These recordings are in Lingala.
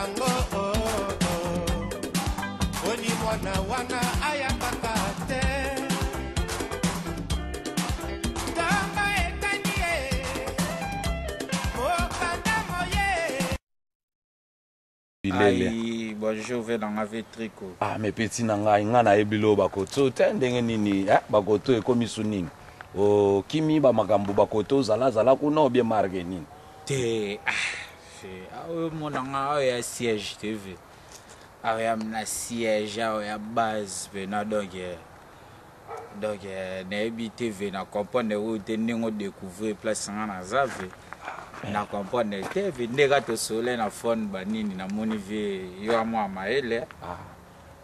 nango Oni mwana wana ayambaka te Tamba etanie Mokanda moye Bilele. Bonjour, je dans la tricot. Ah, mais petit nanga ingana ebilo bakoto tendenge nini bakoto ekomi sunini. O kimi ba makambo bakoto zala kuna bien marge nini. Te mon nanga ya siège TV. Ya na siège ya base na donc na ebi TV na comprendre où te ningo découvrir place ngana zave. Na comprendre TV ndeka to soleil na phone banini na monive yo amwa maele.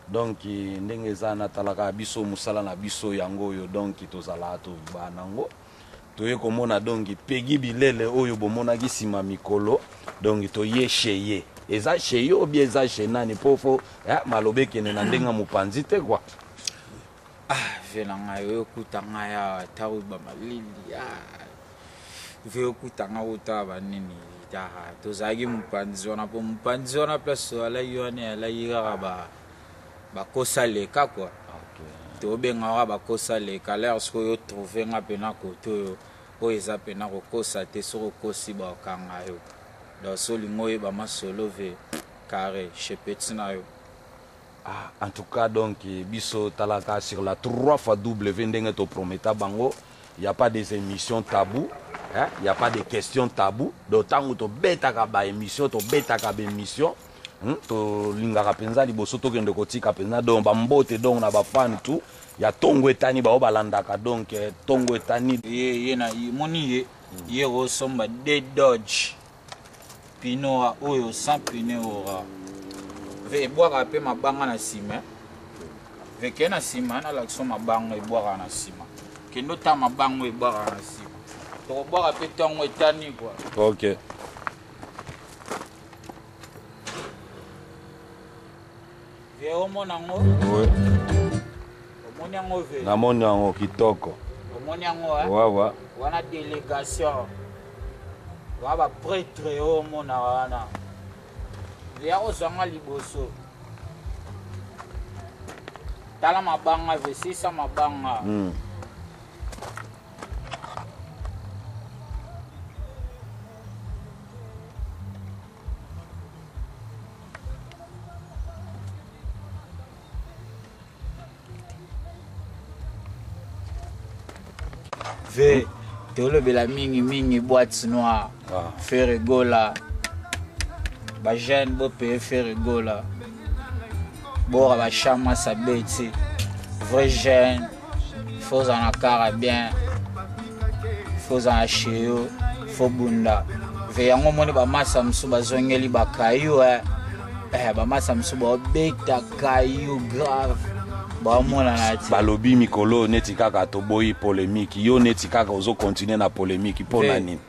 Donc ndenge zana talaka biso musala na biso yango yo donc tozala to banango. Toye komona donc pegi bilele oyo bomona gisima mikolo donc to ye cheye. Eza cheye ou bien eza chenani pofo malobe kene na ndenga mupanzi te kwa. Venanga yo kutanga ya tauba malili Veo kutanga utaba nini taha tozagi mpanzona po mpanzona place ala yone ala yiga ba kosa leka quoi to benga ba kosa leka là ce yo trouver nga pena koto o eza pena ko kosa te so kosi ba kanga yo do so lingoye ba masolo ve carré chez Petina yo. En tout cas donc biso talaka sur la 3 fois W ndenge to prometa bango. Il n'y a pas des émissions tabou, il n'y a pas de questions tabou. D'autant que tu bêta kaba émission, tu bêta kaba émission, tu lingara penza liboso to kende kotika penza donc bambote donc na ba fan tout. Il y a tongo etani ba obalandaka donc tongo etani ye na moni ye ressemble des Dodge Pino oyo sans pine ora. Ve boire pe mabanga na sima. Ve kena sima na l'action mabanga e boire na sima. Kendo tama bango e boire na sima. To boire pe tongo etani quoi. OK. Ve omo nango? Oui. Omoni yango ve. Na moni yango kitoko. Omoni yango Ouais. Wana délégation. Waba prêtre omo na wana. Ve ya ozanga liboso. Tala mabanga ve sisa mabanga. Ve tolobela mingi boîte noire faire rigola ba jeune bo pe faire rigola bora ba chama sabeti vrai jeune faut en akara bien faut en cheo faut bunda ve yango moni ba masa msu bazongeli ba kayu ba masa msu ba beta kayu grave balobi mikolo neti kaka toboyi polémique yo neti kaka ozo continuer na polémique pour nani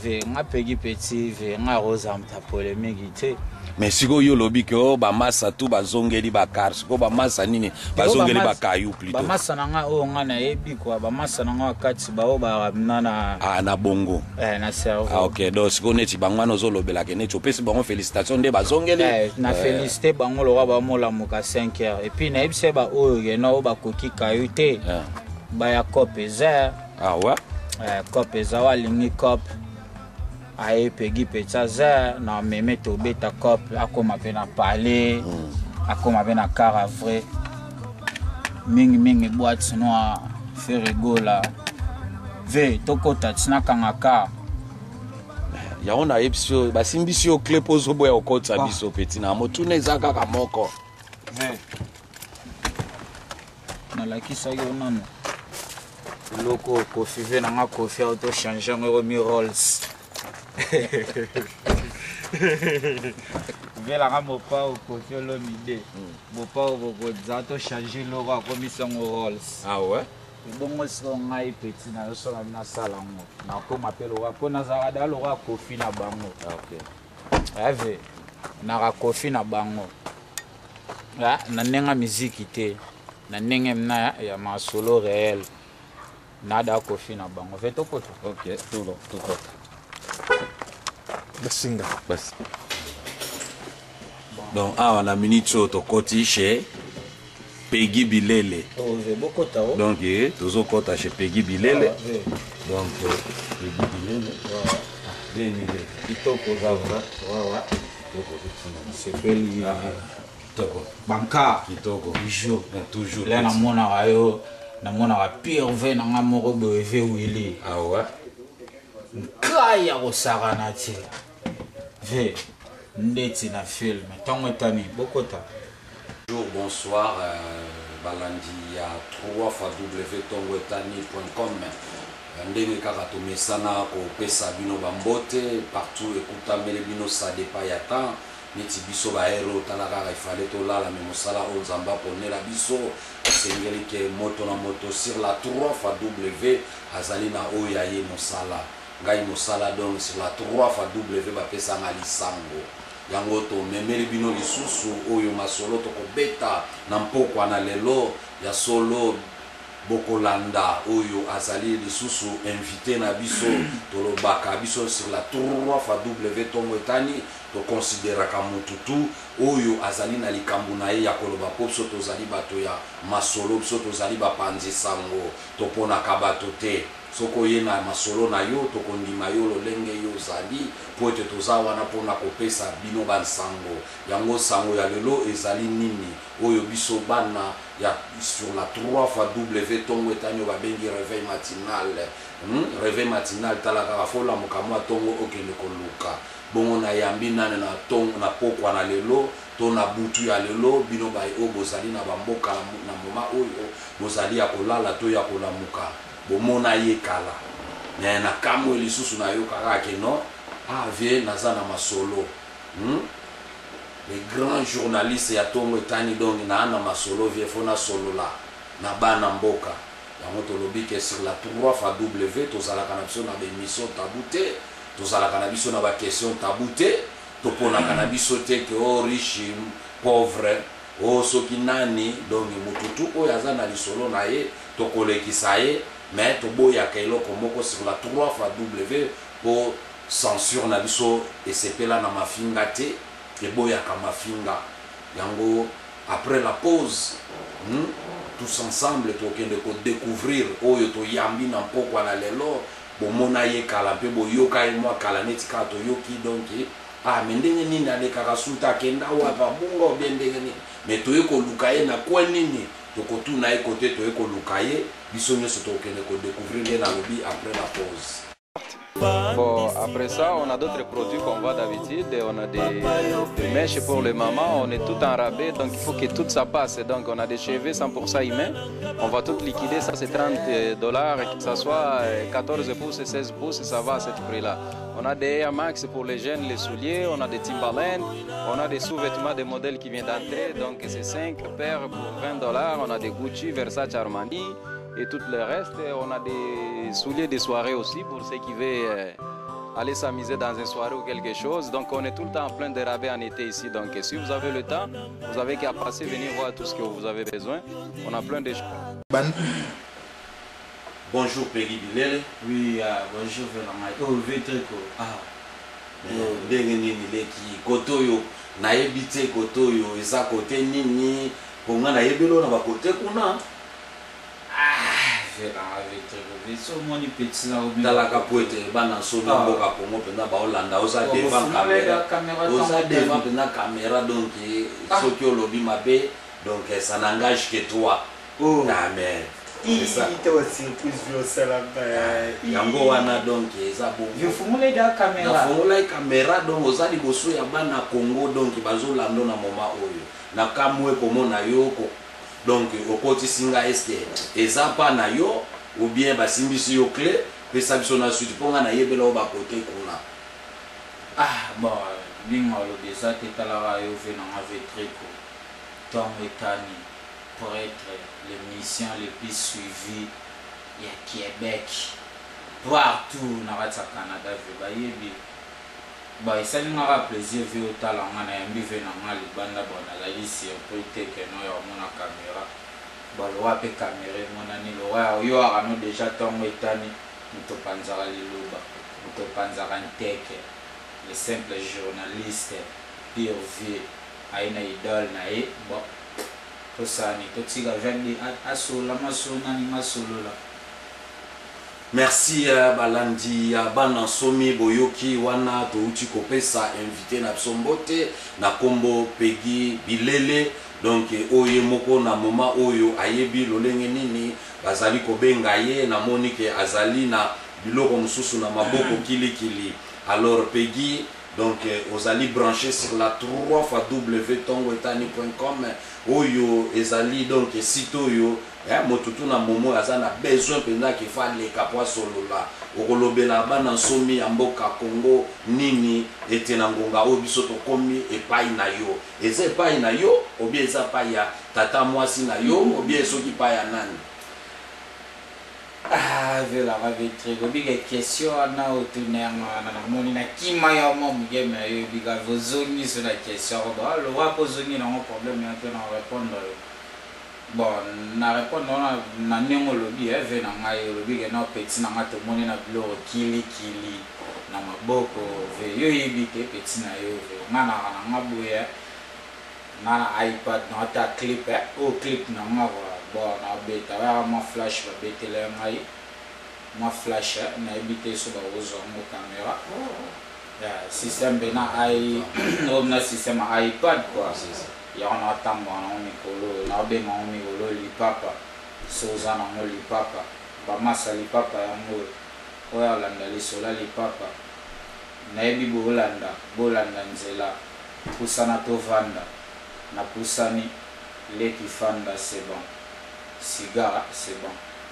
ve nga pegi petit ve nga rosa mta polémique te mais siko yo lobi ke o ba massa tout bazongeli ba cars ko ba massa nini bazongeli ba kayu plutôt ba massa nanga o nga na ebi kwa ba massa nanga kati ba o ba nana na bongo na cerveau OK donc siko neti bangwana ozo lobela ke neti opesi bango félicitations nde bazongeli na féliciter bango lo ba mola muka 5h et puis na ebise ba o yena o ba koki kayu te ba ya copeza ouais copeza wa lingi cop aye pegi petsaza na meme to beta cop akoma pe na parler akoma pe na car vrai mingi boîte noire fait rigola ve tokota tsina kangaka ya ona episode basimbisi o clip ozo boya okotsa biso petit na motuna ezaka ka moko ve na lakisa yo nano loko kofi ve na nga kofi auto changer ngoro mi rolls Vela kama pa ukofio lo mide. Bopa uko zato changer logo akomisa ngo rolls. Ouais. Bongo so ngai petit na so na sala ngo. Na ko mapelo wa pona za da lo ga kofi na bango. OK. Ave na ga kofi na bango. Na nenga muziki te. Na nenge mna ya masolo réel. Nada kofi na bango. Veto poto. OK, tout kota. Basinga. Bas. Donc, on a minute sur ton côté chez Peggy Bilele. Donc, tous au côté chez Peggy Bilele. Donc, Peggy Bilele. C'est Peggy. Banca. Toujours. Toujours. Là, on a pire vin dans un moro de Willy. Ah ouais? Kaya au Saranati. Ve. Ndeti na film. Tant tani. Bokota. Bonjour, bonsoir. Balandi à 3 www.tongwetani.com. Ndenge kaka tomesana ko pesa bino bambote partout écouta mele bino ça dépa ya temps neti biso ba hero talaka il fallait to lala mais mosala o nzamba ponela biso sengeli ke moto na moto sur la 3 W azali na o ya ye mosala ngai mosala donc sur la 3 W ba pesa na lisango yango to memeli bino lisusu oyo masolo to ko beta na mpoko na lelo ya solo Bokolanda oyo azali lisusu invité na biso tolobaka biso sur la 3 W Tongwetani to considérer ka mututu oyo azali na likambu na ye ya koloba popso tozali bato ya masolo biso tozali bapanzi sango to pona ka bato te soko ye na masolo na yo to kondima yo lolenge yo zali po ete tozawa na pona kopesa bino bansango yango sango ya lelo ezali nini oyo biso bana ya sur la 3 W Tongwetani babengi réveil matinal réveil matinal talaka bafola mokamwa tongo okende koluka bongo na yambi nane na tongo na pokwa na lelo to na butu ya lelo bino bai o bozali na bamboka na moma oyo bozali ya kolala to ya kolamuka bomona ye kala na kamwe lisusu na yo kaka ke no ave naza na masolo les grands journalistes ya Tongwetani donc na masolo vie fona solo la na bana mboka yango tolobi ke sur la 3 W tozalaka na biso na émission tabouté tozalaka na biso na ba question tabouté topona kana biso te ke o riche pauvre o soki nani donc mututu oyo aza na lisolo na ye tokolekisa ye mais toboya ka eloko moko sur la 3 W po censure na biso esepela na mafinga te eboya ka mafinga yango après la pause tous ensemble tokende ko découvrir oyo to yambi na mpoko na lelo bomona ye kala mpe boyoka ye mwa kala neti ka toyoki donc ndenge nini alekaka suta kenda wapa bungo bien ndenge nini mais toye koluka ye na kwa nini tokotuna ye kote toye koluka ye biso nyonso tokende ko découvrir ye na lobi après la pause. Bon, après ça, on a d'autres produits qu'on voit d'habitude. On a des mèches pour les mamans. On est tout en rabais, donc il faut que tout ça passe. Donc on a des cheveux 100% humains. On va tout liquider. Ça, c'est $30. Que ce soit 14 pouces et 16 pouces, ça va à ce prix-là. On a des Air Max pour les jeunes, les souliers. On a des Timberland. On a des sous-vêtements des modèles qui viennent d'entrer. Donc c'est 5 paires pour $20. On a des Gucci, Versace, Armani. Et tout le reste, on a des souliers de soirée aussi pour ceux qui veulent aller s'amuser dans une soirée ou quelque chose. Donc on est tout le temps en plein de rabais en été ici. Donc si vous avez le temps, vous avez qu'à passer, venir voir tout ce que vous avez besoin. On a plein de choses. Bonjour Peggy Bilele. Oui, bonjour Vélamay. Oh, Vétrico. Ndenge nini leki kotoyo na yebite kotoyo eza kote nini ponga na yebelo na bakote kuna talaka poete bana solo mboka pongo pena baolanda oza devant caméra donc soki olobi mabe donc ça n'engage que toi. Amen. Yango wana donc eza bon je caméra donc oza liboso ya bana Congo donc bazolanda na moma oyo na kamwe komona yo donc okoti singa eske eza pa na yo ou bien basimbisi yo clé pesa biso na suite ponga na yebela o bakote kuna bon ninga lobi eza te talaka yo ve na Vétrico Tongwetani pour être l'émission les plus suivies ya Québec partout na kati ya Canada ve bayebi esalingaka plaisir ve otala nga na yambi ve na nga libanda nazali surpris te ke no ya omona caméra balowa mpe caméra emonani lowa oyoaka no déjà Tongwetani moto panzaka liloba moto panzaka nteke le simple journaliste pure vie aina idole na ye bon tosani totika vendi asola masona ni masolola. Merci balandi bana somi boyoki wana touti kopesa invité na Sombote na kombo Peggy Bilele donc oye moko na moment oyo ayebi lolenge nini bazali kobenga ye na monike azali na biloko mususu na maboko kilikili. Alors Peggy donc ozali branché sur la 3w.tongoetani.com oyo ezali donc site oyo motutu na momo azana besoin penda ki fa le kapwa solola okolobela bana somi ya mboka Congo nini etena ngonga o biso to komi epai na yo eza epai na yo obi eza pa ya tata mwasi na yo obi esoki pa ya nani. Vela ravetri obi ke question na otuner na moni na kima ya mom game yo biga vozongi sur la question ba le wa pozongi na problème ya te na répondre. Bon, na répondre na nengo lobi ve na ngai lobi ke na petit na ngato moni na bilo kili na maboko ve yo yibite petit na yo ve ngana na ngabuye na iPad na ta clip o clip na ngawa bon na beta wa ma flash ba betele ngai ma flash na ebite so ba uzo mo camera système bena ai na système iPad quoi. Ya on attend on mikolo na benga on mikolo lipapa soza na mo lipapa ba masa lipapa ya mo oya landa lisola lipapa na ebi bolanda nzela pusana to vanda na pusani leki fanda c'est bon cigare c'est bon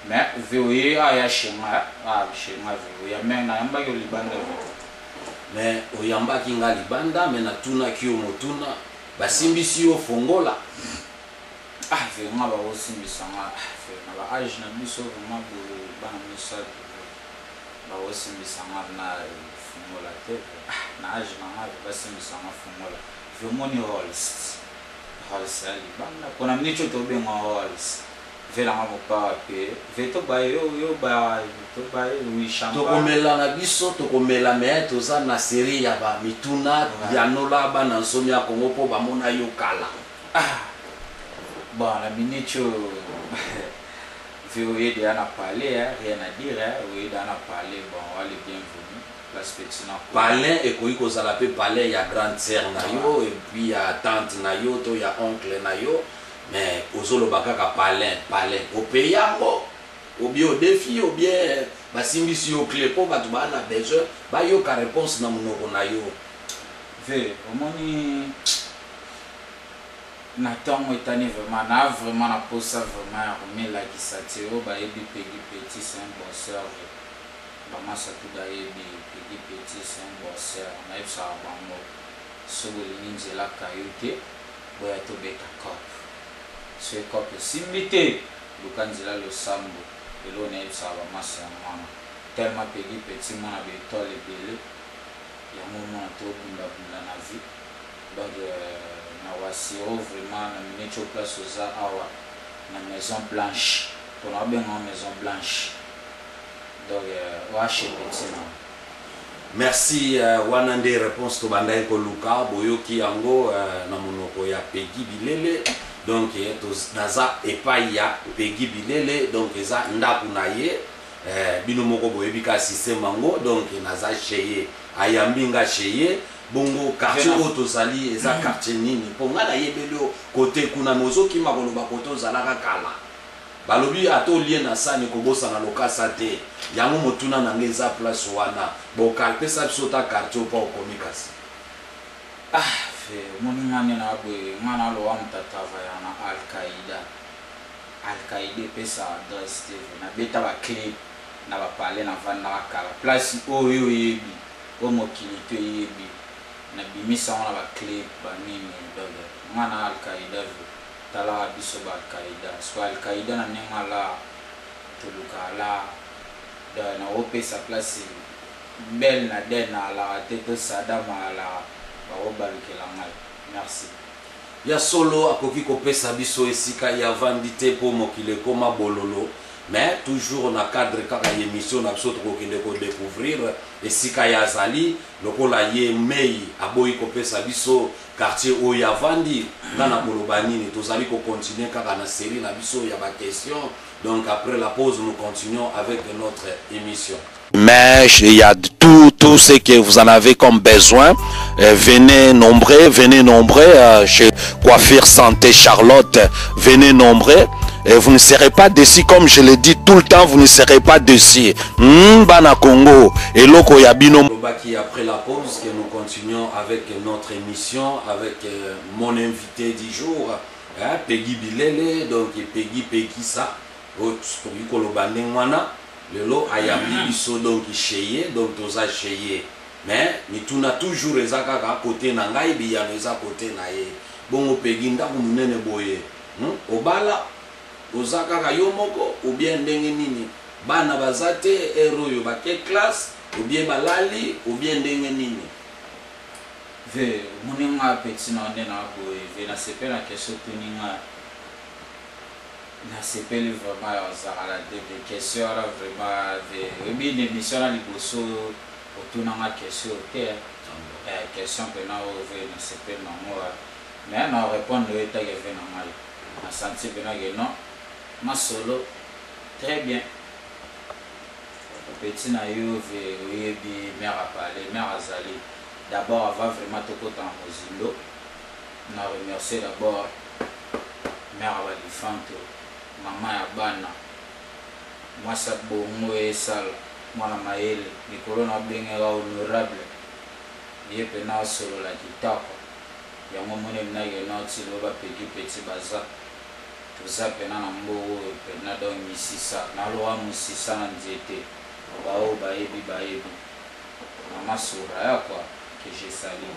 mais voyez aya chenga chenga ya mena yamba yo libanda mais oyamba kinga libanda mais na tuna kio motuna basimbisi yo fongola vraiment ba osimbisa nga na ba age na biso vraiment bana misa ba osimbisa nga na fongola te na age na nga basimbisa nga fongola vraiment ni Rolls ali bana kona mnicho to benga Rolls vela nga mopa pe veto ba yo ba to ba wi champagne to komela na biso to komela mais toza na série ya ba mituna ya nola bana nsomi ya Congo po ba mona yo kala bon la minicho vous déjà parlé rien à dire vous déjà parlé bon allez bienvenue place Petina parler et koiko za la pe parler ya grande sœur na yo et puis ya tante na yo to ya oncle na yo mais ozolo bakaka parler au pays yango ou bien au défi ou bien basimbisi yo clé po batu ba na besoin ba yo ka réponse na monoko na yo ve omoni na tango etani vraiment na posa vraiment remet la kisatiro ba ebi Peggy Petit c'est un bosseur ba masa tout da ebi Peggy Petit c'est un bosseur na ipsa bango soboli ninjela kayote boya to beta cop ce cop simbité lukanzela lo sambo elo na ipsa ba masa mama tellement Peggy Petit mona be tole bele ya moment to bunda na vie donc na wasiro vraiment na minute place oza awa na Maison Blanche pour na benga Maison Blanche donc wa chez Petit na merci wana nde réponse to banda ko luka boyoki yango na monoko ya Peggy Bilele donc to naza epai ya Peggy Bilele donc eza ndaku na ye bino moko boyebika système mango donc naza cheye ayambinga cheye bongo quartier auto sali eza quartier nini ponga na yebelo côté kuna mozoki makolo ba koto zalaka kala balobi ato lien na sani ko bosa na lokasa te yango motuna na ngeza place wana bokal pesa bisota quartier pa okomikasi fe moni ngane na bwe ngana lo wa mtatava ya na Al Qaeda pesa adresse te na beta ba clip na ba parler na vanda kala place oyo yebi o mokilito yebi na bimisa wana ba clip ba nini doge ngana Al Qaeda tala biso ba Al Qaeda so Al Qaeda na nengala tulukala da na opesa place belle na dena la tete sadama la ba obalikela ngai merci ya solo akoki kopesa biso esika ya vandite po mokile koma bololo mais toujours na cadre kaka émission na biso tokokende kodécouvrir esika ya azali lokola ye mei aboyi kopesa biso quartier oyo avandi nga na koloba nini tozali kocontinue kaka na série na biso ya baquestion. Donc après la pause nous continuons avec notre émission. Mais il y a tout ce que vous en avez comme besoin. Venez nombreux chez Coiffure Santé Charlotte. Venez nombreux. Et vous ne serez pas déçus, comme je le dis tout le temps, vous ne serez pas déçus. Bana Congo et Loko Yabino. Après la pause, que nous continuons avec notre émission, avec mon invité du jour, Peggy Bilele, donc Peggy ça. Lelo ayambi biso donc cheye donc toza cheye mais mituna toujours ezaka ka côté na ngai biyano eza côté na ye bongo Peggy ndako munene boye obala ozaka ka yo moko ou bien ndenge nini bana bazate eroyo ba ke classe ou bien balali ou bien ndenge nini ve muninga petit na ndena boye ve na sepela question tuninga na sepeli vraiment à la question vraiment une émission à liboso autour na question question que na over na sepeli na moi mais na répondre eta que vient na mal na senti que non ma solo très bien petit na yo ve bi mère a parlé mère azali d'abord avant vraiment tout autant mozindo na remercier d'abord mère Walifanto maman ya bana mwasa bongo esala mwana maele mikolo na bengera honorable ye pena solo la kitako yango mone mnage na tilo ba petit baza tuza pena na mbogo pena do misisa na loa musisa na nzete bao baebi mama sura ya kwa que j'ai sali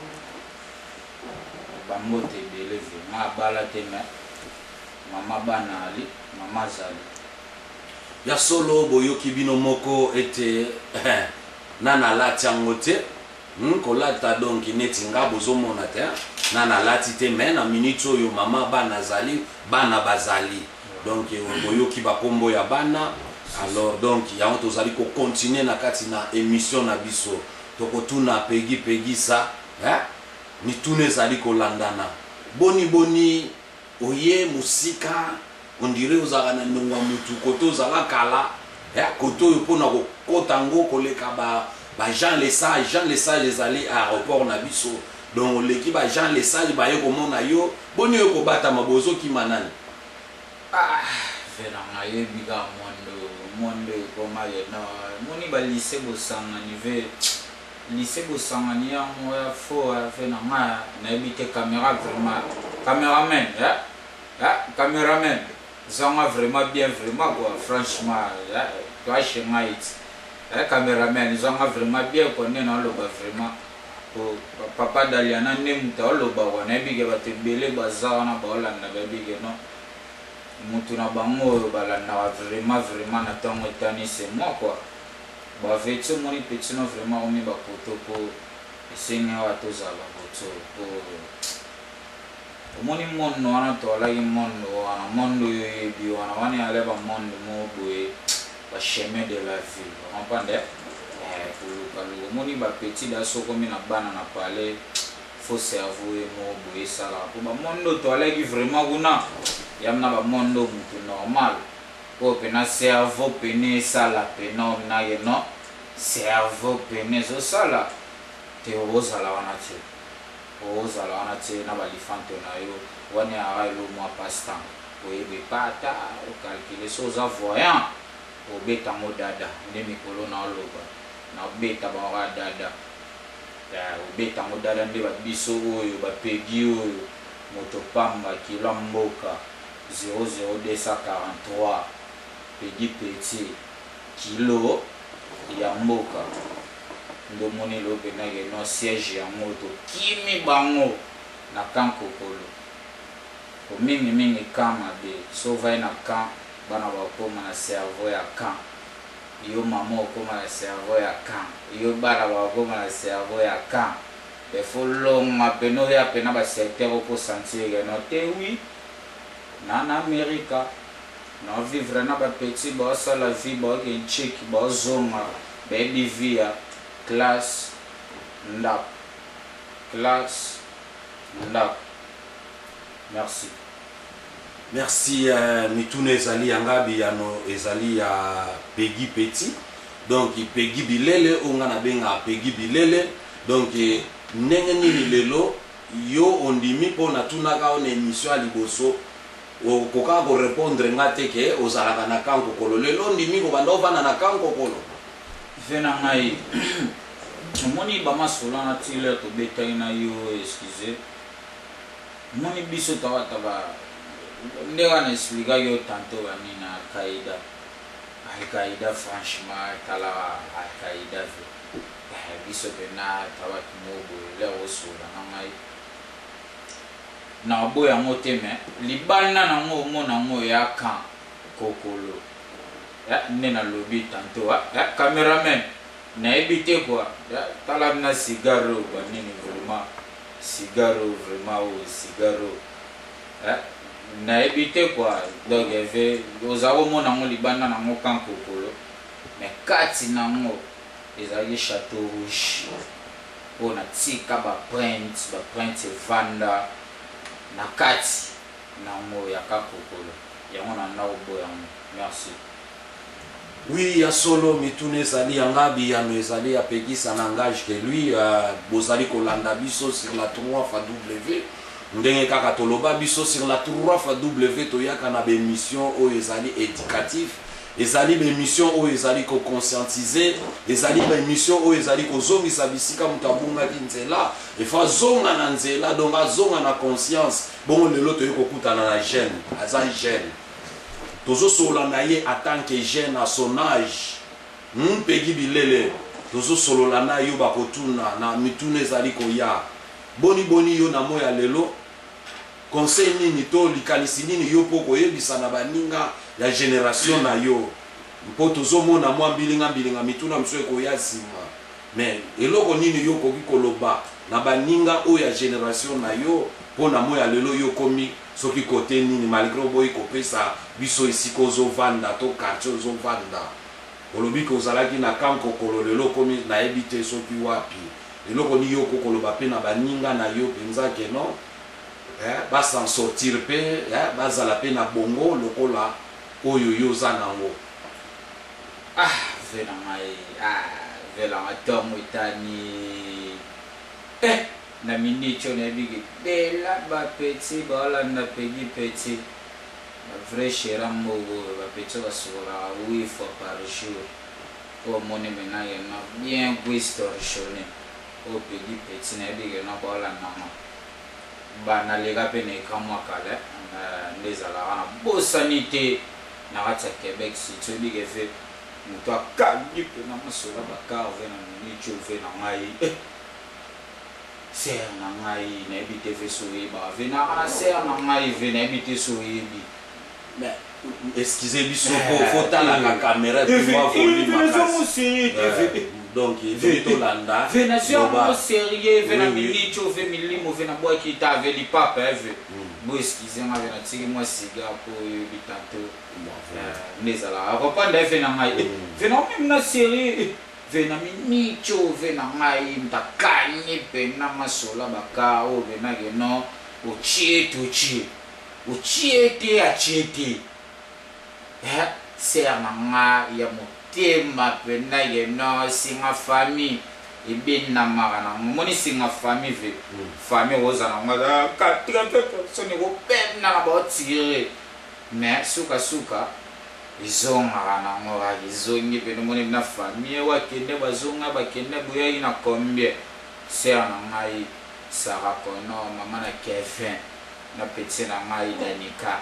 bambote beleve ma bala teme mama bana ali mama zali ya solo boyoki bino moko ete nana lati yango te kolata donc neti nga bozomona te nana lati te mais na minute oyo mama bana zali bana bazali donc boyoki bakombo ya bana alors donc yango tozali kocontinue na kati na émission na biso tokotuna Peggy ça mituna ezali kolandana boni oye musika on dirait ozaka na ndonga mutu koto ozala kala koto yo pona kokota ngo koleka ba Jean les sages ezali à aéroport na biso donc leki ba Jean les sages ba yo komona yo boni yo kobata mabozo ki manani vera na ye biga mondo koma ye na moni ba lycée bosanga nive lycée bosanga ni yango ya fo fe na ma na ebite caméra vraiment caméraman zanga vraiment bien vraiment quoi franchement toi chez moi caméraman zanga vraiment bien connaît na loba vraiment papa Daliana nemuta loba wana bige batebele bazana baolanda babige no mutu na bango balanda vraiment na tango tani c'est moi quoi ba vetu moni petit no vraiment omi ba poto ko esenga wato za ba poto ko moni mondo wana to la mondo yebi wana wani aleba mondo mo boye ba chemin de la vie on comprend pour le moni ba petit da soko mi na bana na parler faut cerveau mo boye sala pour ba mondo to la qui vraiment kuna yamna ba mondo mutu normal ko pena cerveau pene sala pena na ye no cerveau pene zo sala te ozala wana te ozala wana te na Walifanto na yo wani ara lo mo passe-temps oyebe pata o calculer so za voyant obeta mo dada nde mikolo na loba na obeta ba wa dada obeta mo dada nde ba biso oyo ba Peggy oyo moto pamba kilo mboka 00243 Peggy petit kilo ya mboka ndo moni lo benage no siège ya moto kimi bango na kankokolo ko mingi kama be so vai na kan bana ba koma na cerveau ya kan yo mama koma na cerveau ya kan yo bana ba koma na cerveau ya kan de follow ma peno ya pena ba secteur ko sentir no te oui na America na vivre na ba petit ba sa la vie ba ke check ba zonga baby via classe ndap merci. Merci Mitune ezali yangabi yano ezali ya Peggy Petit. Donc Peggy Bilele onga na benga Peggy Bilele. Donc ndenge nini lelo yo ondimi pona tunaka on émission à liboso okoka ko répondre ngate ke ozalaka na kanko kolo lelo ndimi ko banda ovana na kanko kolo vena ngai moni ba masolo na tile to betai na yo excusez moni biso taba ndega na explica yo tanto bani na Al-Qaïda franchement tala Al-Qaïda biso bena taba kimobo le osula na ngai na boya ngote me libana na ngo mona ngo ya kan kokolo ya nena lobi tanto ya cameraman na ebite quoi ya tala na cigaro banini vraiment cigaro na ebite quoi donc eve ozawo mona ngo libana na ngo kan kokolo me kati na ngo ezali Château Rouge ona tika ba print vanda na kati na ngo ya kakokolo yango na naobo yango merci. Oui, ya solo Mitune ezali yangabi yano ezali ya Peggy ça n'engage que lui bozali kolanda biso sur la 3W ndenge kaka toloba biso sur la 3W toyaka na émission o ezali éducatif ezali émission o ezali ko conscientiser ezali émission o ezali ko zongisa bisika mutabunga kinzela efa zonga na nzela donc azonga na conscience bon lelo toyeko kutana na jeune aza jeune tozo solo na ye en tant que jeune à son âge Peggy Bilele tozo solo na yo bakotuna na Mitune ezali ko ya boni yo na moya lelo conseil nini to likanisi nini yo poko yebisa na baninga ya génération na yo mpo tozomona mwa mbilinga mituna mso eko ya sima mais eloko nini yo koki koloba na baninga o ya génération na yo po na moya lelo yo komi soki kote nini malgré boy kopesa biso isiko ozovanda to quartier ozovanda olobi ko ozalaki na kanko kolo lelo komi na ebite soki wapi eloko ni yo kokoloba pe na baninga na yo penza ke non ba s'en sortir pe bazala pe na bongo lokola oyo yo za nango vela ngai vela atomo itani na minicho na bigi bela ba petit bala na Peggy Petit la vraie chéra mogo ba petit ba sola 8 fois par jour au moni mena na bien guistorchone au Peggy Petit na bigi na bala na bana lega pene kamwa kale ndezala wana bosanité na ratsa Québec si tu bigi fait muto akandi pe na masola bakar ve na minicho ve na ngai ser na ngai na ebite fe soyeba ve na ser na ngai ve na ebite soyebi mais excusez biso faut tala la caméra tu vois volume donc il to landa ve na sio mo sérieux ve na milicho ve milimo ve na boa kita ve li papa ve bo excusez nga ve na tiki mo siga ko bitanto nezala akopanda ve na ngai ve na même na sérieux ve na minicho ve na ngai mtakani pe na masola baka o ve na geno uchiete achiete ser na nga ya motema pe na geno singa famille ibin na mara na moni singa famille ve famille roza na nga 80 personnes ko pe na ba tirer mais suka izonga na ngora izongi pe moni na famille wa kende bazonga bakende boya ina combien ser na ngai Sarah Kono maman na Kevin na petit na ngai Danika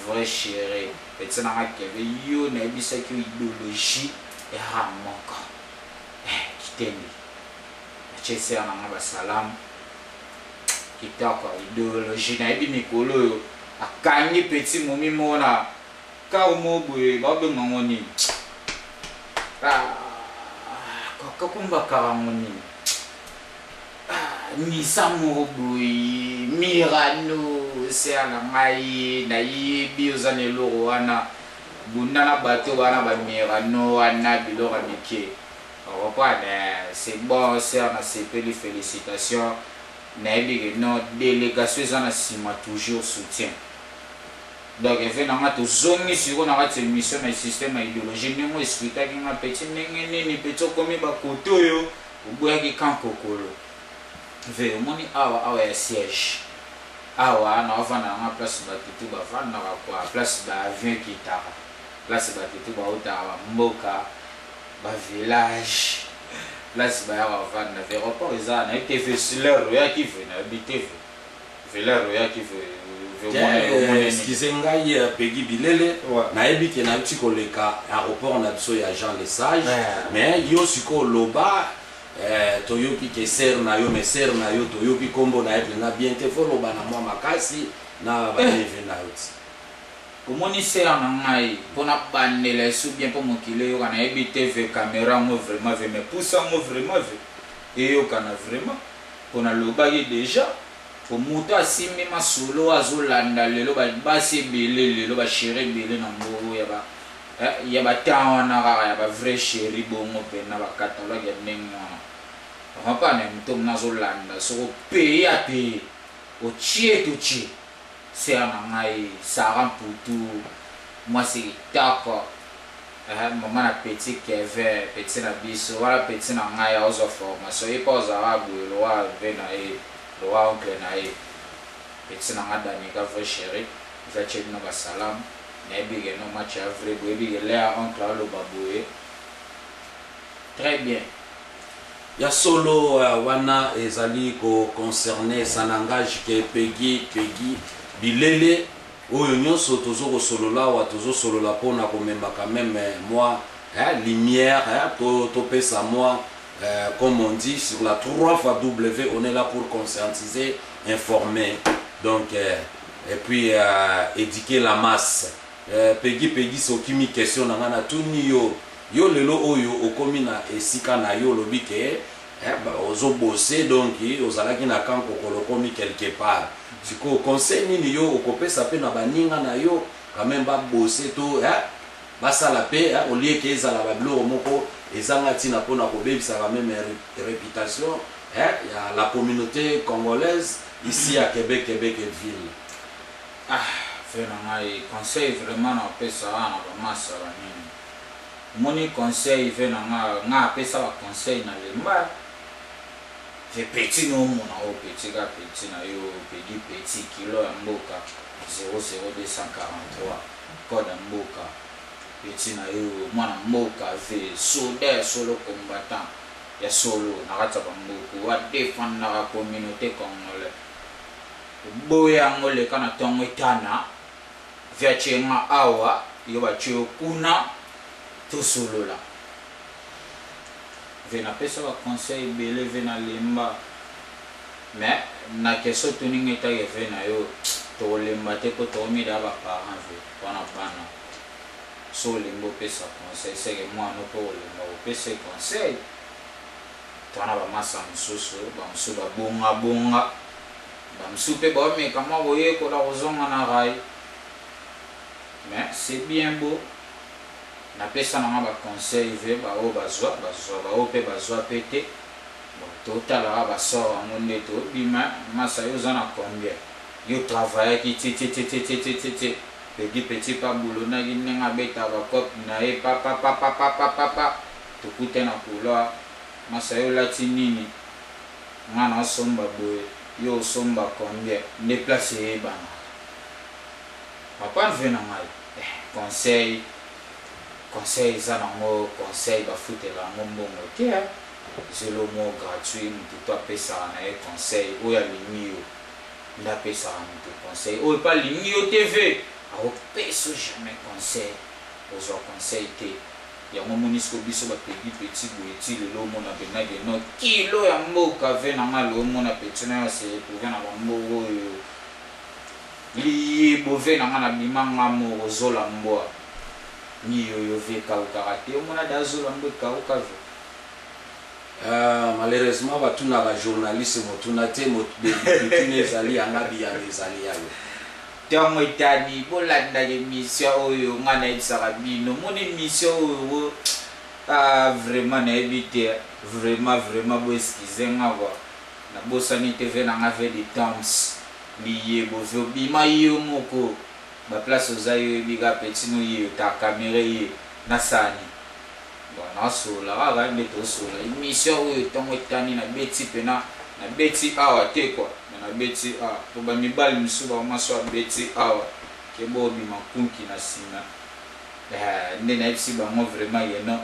vrai chéri petit na ngai Kevin yo na bisa ki idéologie et hamonka kitendi na chese na ngai basalam kitako idéologie na ebi mikolo yo akangi petit momi mona ka omobwe ba benga ngoni kakumba karamoni ni samobui mirano se ala ngai na yibi ozane loro wana bunda na bateau wana ba mirano wana biloko mike c'est bon c'est on a les félicitations nayebi non délégation ça na sima toujours soutien donc il fait na to zongi sur na cette mission na système idéologie ningo expliquer ki na petit nini petit comme ba koto yo ubuya ki kankokolo ve moni awa ya siège awa na vana na place ba titu ba vana na kwa place ba avion qui ta place ba titu ba ota mboka ba village place ba ya vana na aéroport ezana été vesileur ya ki veut habiter vesileur ya ki veut excusez ngai Peggy Bilele nayebi ke na uti koleka aéroport na biso ya Jean Lesage mais yo siko loba toyoki ke ser na yo mais ser na yo toyoki kombo na yepe na bien te foloba na mwa makasi na ba leve na yo komoni ser na ngai pona bandela sou bien pour mokile yo kana yebi TV caméra mo vraiment ve me poussa mo vraiment ve et yo kana vraiment pona loba ye déjà pour moto asimi masolo azolanda lelo ba se belé lelo ba chéri belé na mbo ya ba tawana ya ba vrai chéri bongo pe na ba catalogue ya nengo on pas même tom nazolanda so payer à payer au chier tout chier c'est un ngai ça pour tout moi c'est d'accord maman na petit Kevin petit na biso wala petit na ngai a ozo formation et pas arabe lo wa venae lo wa oncle na e petit na ngada ni ka vrai chéri va chez na ba salam na bige no match à vrai bige là oncle lo baboye très bien. Ya solo wana ezali ko concerner sanangage ke Peggy Bilele oyo nyonso tozo solola wa tozo solola pona ko memba quand même moi lumière to pesa moi comme on dit sur la 3W on est là pour conscientiser, informer donc et puis éduquer la masse. Peggy sokimi question na ngana tuni yo lelo oyo okomi na esika na yo lobi ke ozo bosser donc ozalaki na kanko kolokomi quelque part siko conseil nini yo okopesa pe na baninga na yo quand même ba bosser to basala pe au lieu que ezala ba biloko moko ezanga tina pona kobebisa quand même réputation ya la communauté congolaise ici à Québec et ville. Vraiment conseil vraiment na pesa na ba massa ba nini moni conseil ve na nga pesa ba conseil na lemba je petit no mona o petit ga petit na yo pedi petit kilo ya mboka 00243 code mboka petit na yo mwana mboka ve soldat solo combattant ya solo na rata ba mboka wa défendre la communauté congolaise boya ngole kana tongo etana via chenga awa yo ba chio kuna tout solo là vena pesa ba conseil belé vena lemba mais na keso tuninga ta vena yo to lemba te ko to mi da ba parents ve wana bana so lembo pesa conseil c'est que moi no to lemba pesa conseil to na ba masa msusu ba msu ba bonga ba msu pe ba me kama boye ko la ozonga na rai mais c'est bien beau na pesa na ba conseil ve ba o bazwa ba o pe bazwa pété bon total ba sort ngonde to bima masa yo zana combien yo travailler ki ti petit pa boulot na ginenga beta ba kop na e papa to kutena kula masa yo latinini ngana somba boy yo somba combien déplacer bana papa vena mai conseil ça nango conseil ba futela ngombongo ke zelo mo gratuit mutu to pesa na conseil o ya lingi yo nda pesa mutu conseil o pa lingi yo TV a pesa jamais conseil ozo conseil te ya mo monisco biso ba petit boeti lelo mo na bena de no kilo ya mboka ve na malo mo na petit na se pour na ba mbogo yo li bove na ngana bimanga mo ozola mboa ni yo ve ka ukarate o mona dazola mbo ka ukave malheureusement batuna ba journaliste motuna te motune ezali anga biya ezali yayo ntango etani bolandaka émission oyo nga nayebisaka bino moni émission oyo vraiment nayebi te vraiment boeskize nga kwa nabosani tv nanga ve de temps liye bovi obima ye moko baplace oza yo ebika petino ye ta kamera ye nasani nasola kaka nde tosola émission oyo ntango etani nabeti pena nabeti awa te kwa nabeti po bamibali misu bamaso abeti awa ke bobima kunki na nsima nde nayebisi bango vraiment yeno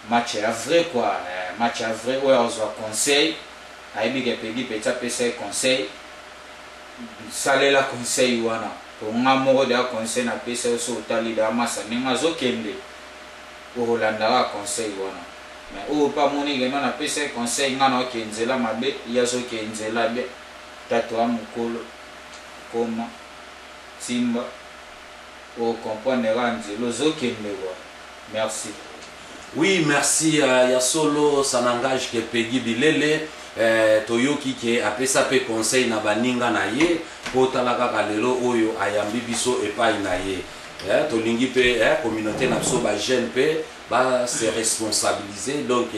match ya vrai quoi match ya vrai oyo azwa conseil ayebi ke pedi peti apesa ye conseil salela conseil wana po nga moko de conseil napesa yo so otali da masa ndenge azokende okolandaka conseil wana mais oyo pa moni keno napesa ye conseil nga naoke nzela mabe ye azoke nzela be tato ya mokolo koma timba okomprendera nzela ozokende kwa merci. Oui, merci ya solo sanangage ke Peggy Bilele toyoki ke apesa pe conseil na baninga na ye po talaka kalelo oyo ayambi biso epai na ye tolingi pe communauté na biso ba jeune pe ba se responsabiliser donc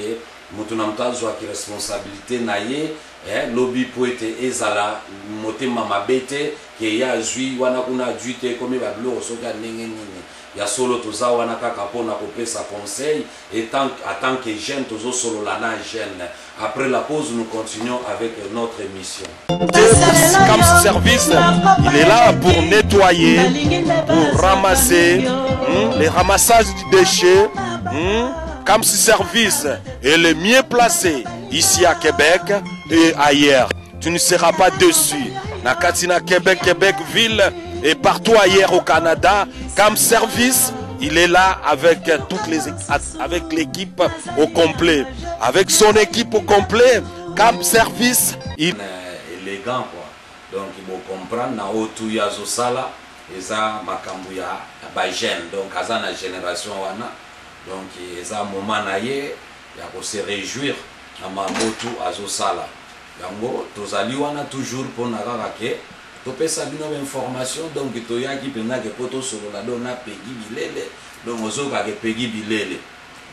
moto na mtazo ki responsabilité na ye lobby po ete ezala motema mabete ke ya zui wana kuna duite comme ba blo soka ndenge nini ya solo toza wana kaka pona kopesa conseil et en tant que jeune tozo solo lana jeune. Après la pause nous continuons avec notre émission. Comme service, il est là pour nettoyer, pour ramasser les ramassages de déchets. Comme service est le mieux placé ici à Québec et ailleurs. Tu ne seras pas déçu. Nakatina Québec, Québec ville et partout ailleurs au Canada. Comme service, il est là avec avec l'équipe au complet. Avec son équipe au complet, comme service, il élégant quoi. Donc il faut comprendre na otu ya zosala eza makambu ya ba jeune. Donc aza na génération wana. Donc eza moment na ye ya ko se réjouir na mamotu azosala. Yango tozali wana toujours pour na kaka ke topesa bino information donc toyaki pena ke poto solo la dona Peggy Bilele donc ozoka ke Peggy Bilele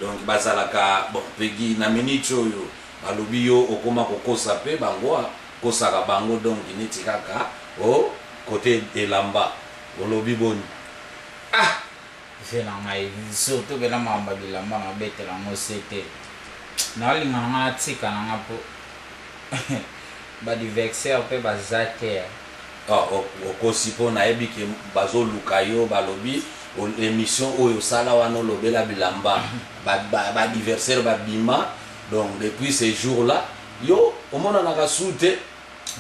donc bazalaka bon Peggy na minute oyo balobi yo okoma kokosa pe bango kosaka bango donc neti kaka o côté elamba olobi boni fela ngai surtout bela mamba bilamba na betela ngo sete na linga nga tika na ngapo ba diversaire pe bazate okosipo na yebi ke bazo lukayo balobi émission oyo sala wana lobela bilamba ba diversaire ba bima donc depuis ces jours là yo omona na kasute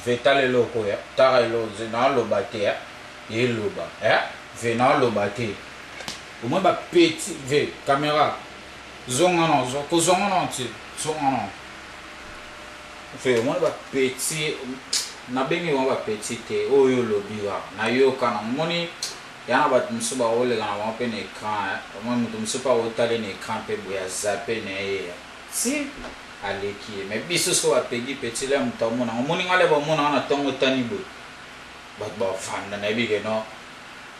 vetale loko ya tara lo zena lo bate et loba vena lo bate au moins ba petit ve caméra zonga non zo ko zonga non ti zonga non fait au moins ba petit na bengi wa petit te oyo lobiwa na yo kana moni yana ba msuba ole kana wa pe na écran moi mutu msuba otale na écran pe boya zappe na ye si aleki mais biso so apegi petit la mutamu na moni ngale ba mona na tongo tani bo ba fanda na bige no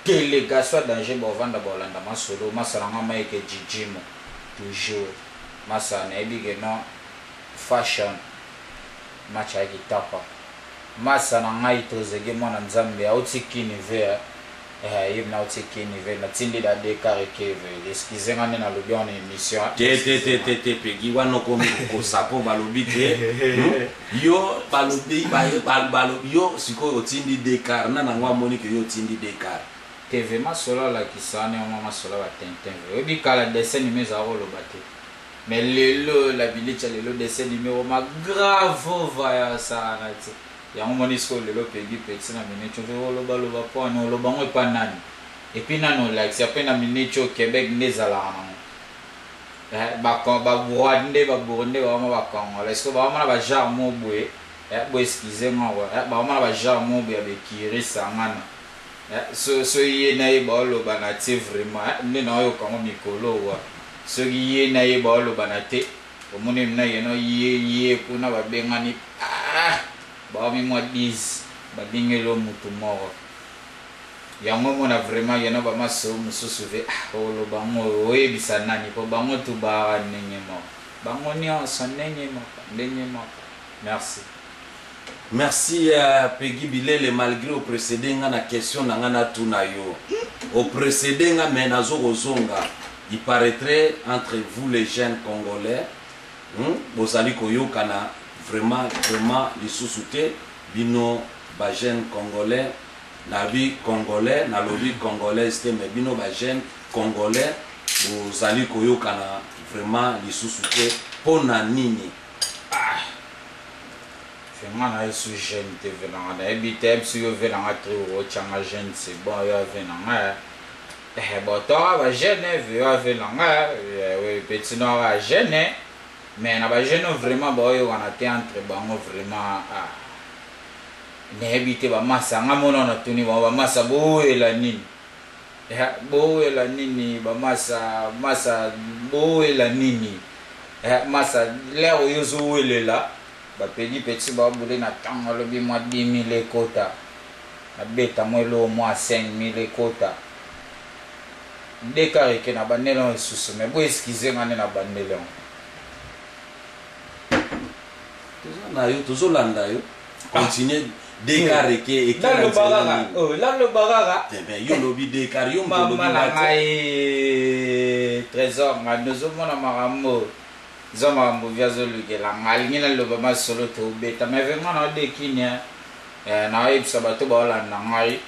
délégation danger ba vanda ba landa masolo masaranga maike jijimo toujours masa na bige no fashion match ya kitapa masa na ngai tozege mwana nzambe autikini ver yebna autikini ver na tindi da dekare keve excusez ngane na lobi on émission te Peggy wana komi ko sapo balobi te yo balobi balobi yo siko otindi dekare na ngwa monique yo tindi dekare TV masolo la kisane mama masolo ba tintin obi kala dessin animé za rolo bate mais lelo la village lelo dessin animé ma grave va ça na ti ya moni so lelo Peggy petit na minute lo balo ba po no lo bango pa nani et puis nano like c'est peine na minute au Québec nezala ba ko ba boande ba ma ba kongo est-ce que ba ma ba jar mo boye bo excusez moi ba ma ba jar mo boye be kiri sangana so ye na ye ba lo bana ti vraiment ne na yo kongo mikolo wa so ye na ye ba lo bana te omoni na ye no ye kuna ba bengani ba mi mo 10 babingelo mutu moko yango mona vraiment yana ba maso mususu ve olo bango oyebisa nani po bango tu ba ndenge moko bango nyonso ndenge moko merci. Merci Peggy Bilele, malgré au précédent na question na ngana tuna yo au précédent mais nazo kozonga il paraîtrait entre vous les jeunes congolais bozali koyokana vraiment les sous-soutés bino ba jeunes congolais na vie congolais na lobby congolais mais bino ba jeunes congolais bozali koyokana vraiment les sous-soutés pona nini. Fengana yesu jeune te venanga na ebite si yo venanga tro changa jeune c'est bon yo venanga bon toi ba jeune yo venanga oui petit no ba jeune mais na ba jeune vraiment ba yo wana te entre bango vraiment na ebite ba masa ngamona na tuni ba masa bo ela nini ba masa bo ela nini masa leo yo zo elela ba pedi petit ba boule na tanga lobi moi 10,000 ekota na beta moi lo moi 5,000 ekota dekare ke na banelo susu mais bo excusez ngane na banelo na yo tozolanda yo continuer dekare ke ekala la lo bagaga mais yo lobi dekare yo mbo lobi ngai trésor nganozo mona marambo zama mbuviazo lugela ngalingina loba masolo to beta mais vraiment na dekinya na ibsa bato ba la na ngai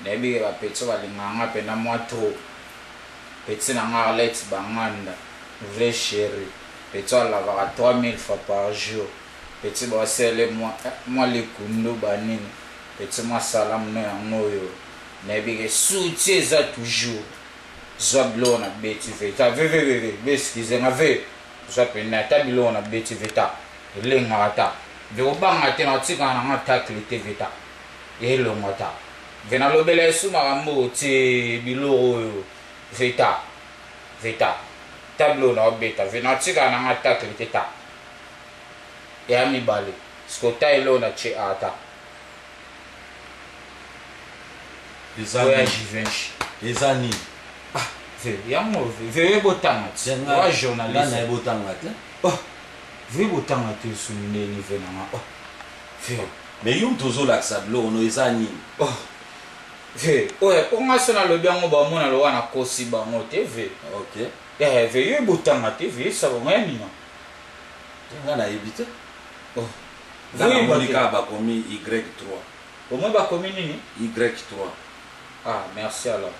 ne bi ba petso ba linganga pe na moto petsi na ngarlet banganda vrai chéri petso la va 3,000 fois par jour petsi ba sele moi le kundo banini petsi ma salam no yangoyo ne bi ke soutien za toujours zoblo na beti veta ve excusez nga ve na tabilo na beti veta lenga ta de obanga te na tika na ngata klite veta yelo ngata vena lobele suma rambo ti bilo veta tablo na beta vena tika na ngata klite ta ya mi bale skota ilo na che ata les années yango veye botanga wa journaliste na botanga te veye botanga te sunde ni venanga mais yum tozola sablo no ezani oye ponga sona lo biango ba mona lo wana kosi ba ngote ve OK veye botanga te veye sabo ngani ngana ebite veye monika ba komi Y3 comment ba komi nini Y3 merci alors.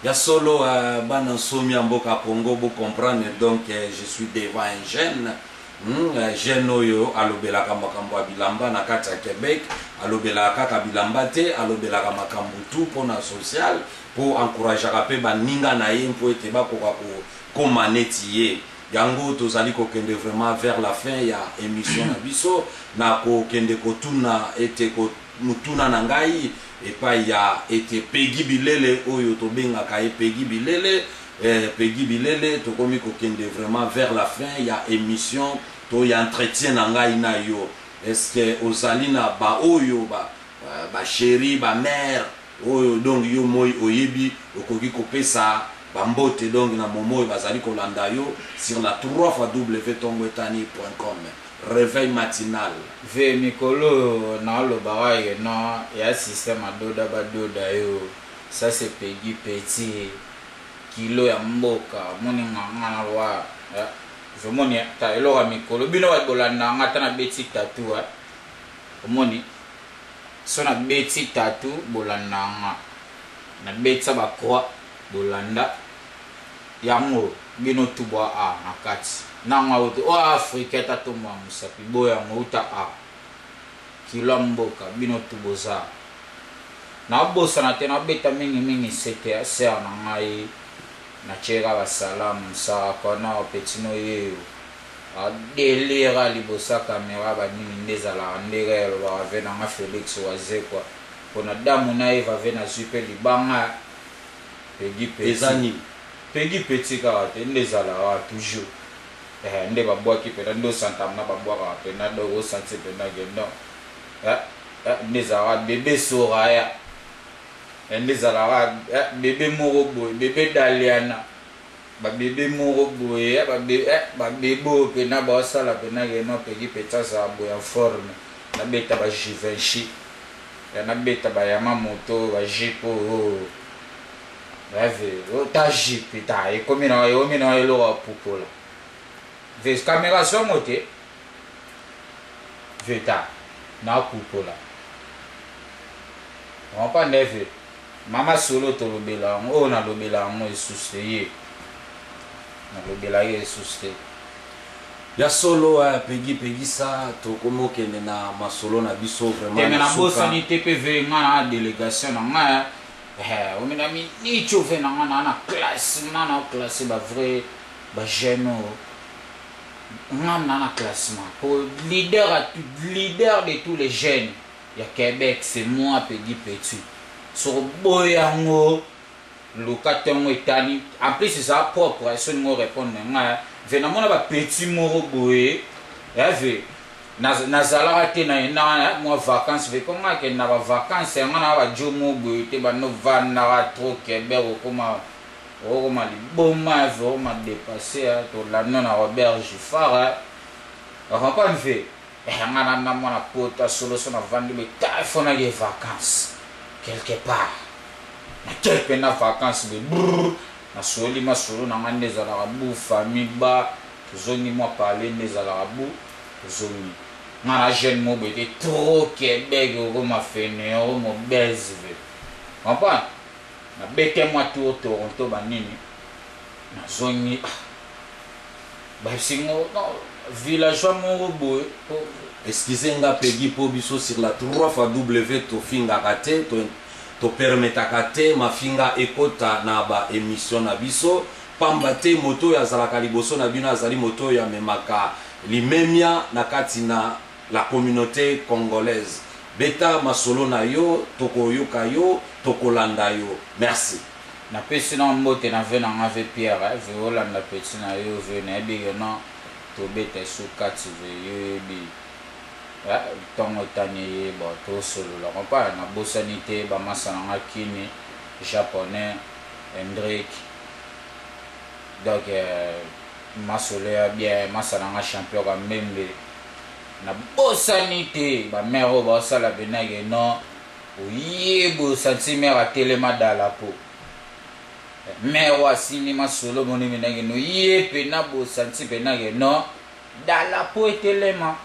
Ya solo bana somi mboka Congo bo comprendre donc je suis devant un jeune jeune oyo alobelaka makambo ya bilamba na kati ya Québec alobelaka kaka bilamba te alobelaka makambo tout pona social po encourager pe baninga na ye mpo ete bakoka koma neti ye yango tozali kokende vraiment vers la fin ya émission na biso na kokende kotuna ete mutuna na ngai epai ya ete Peggy Bilele oyo tobengaka ye Peggy Bilele tokomi kokende vraiment vers la fin ya émission to ya entretien na ngai na yo est-ce que ozali na ba oyo ba chéri ba mère oyo donc yo moi oyebi okoki kopesa bambote donc na momo bazali kolanda yo sur la www.tongwetani.com réveil matinal ve mikolo na lo bawaye no ya système adoda badoda yo ça c'est Peggy Petit kilo ya mboka moni nganga wa je moni ta elo mikolo bino wa bolanda ngata na beti tatu moni sona beti tatu bolanda na betsa ba kwa bolanda yango bino tubwa nakati nanga wote o Afrika tatu mwa musapi boya ngouta kilo mboka bino tuboza na bosa na tena beta mingi sete ser na ngai na chega ba salamu sa kona petino ye delira libosa kamera ba nini ndezala ndega lo ba vena nga Felix wazekwa pona damu na eva vena super libanga Peggy Petit karate ndezala toujours nde babwaki pena ndo santamna babwaka pena dogo santi pena gendo nde ezalaka bebe soraya nde ezalaka bebe moko boye bebe daliana babebe moko boye babebe oyo mpena baosala mpena keno peki peti azala boye ya forme nabeta ba Givenchy nabeta bayama moto ba jipe oyo breve ta jipe ta ekomi na eloko ya pupola ve kamera zongo te ve ta na pupola wampa ndeve mama solo tolobela yango oyo nalobela yango esusu te ye nalobela ye esusu te ya solo pegi sa tokomokende na masolo na biso vraiment na bosani te mpe ve nga na délégation na nga omena minitio ve na nga na classe na classe bavrai bajeune nga na classement po leader de tous les jeunes ya Québec c'est moi Peggy Petit sur boyango luka tongo etani en plus c'est ça propre ça nous répondre nga venant mona ba petit moro boye ve nazalaka te na moi vacances ve konga ke na ba vacances nga na ba jomo boye te ba no vana trop Québec okoma liboma vraiment dépassé to la non na Robert Giffard on ve nga na mona pota solo na vandi be téléphone les vacances quelque part na quelque na vacances be na soli masolo na ngande za la bu famille ba tozongi moi parler des za la bu tozongi nga na jeune mo be trop Québec okoma fainéant mo beze ve comprends na bete moi tout Toronto banini na zongi ba singo no villageois mo boy excusez-nga Peggy po biso sur la 3W to finga kate to permetaka te mafinga ekota na ba émission na biso pamba te moto ya zalaka liboso na bino azali moto ya memaka limemia na kati na la communauté congolaise beta masolo na yo tokoyoka yo tokolanda yo merci na pesi na mbote na ve na ngave Pierre ve olanda peti na yo ve na ebige na to beta su kati ve yo bi tongo tani ye bo to solo la compa na bosanité ba masana kini japonais Hendrik donc masolo ya bien masana champion ka membe na bosanité ba mero ba sala benage no oye bo santimer a telema dala po mero asini masolo moni benage no ye pe na bo santi benage no dala po telema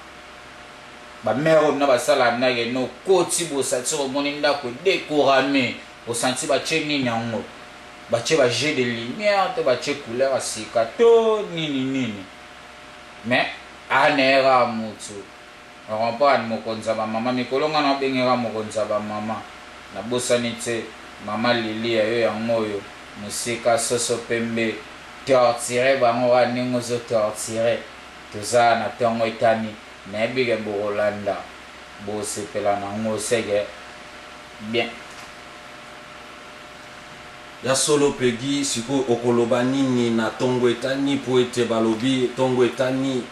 ba mero na ba sala benage no koti bo santi o moni ndako décorame o santi ba cheni nyango ba che ba jet de lumière to ba che couleur asika to nini mais anera mutu on mokonza ba mama mikolonga na bengera mokonza ba mama na bosanité mama Lili yo yango yo musika soso pembe tortirer bango aningo zo tortirer toza na tongo etani na bige Rolanda bo sepela na ngo sege bien ya solo Peggy siko okoloba nini na tongo etani po ete balobi tongo etani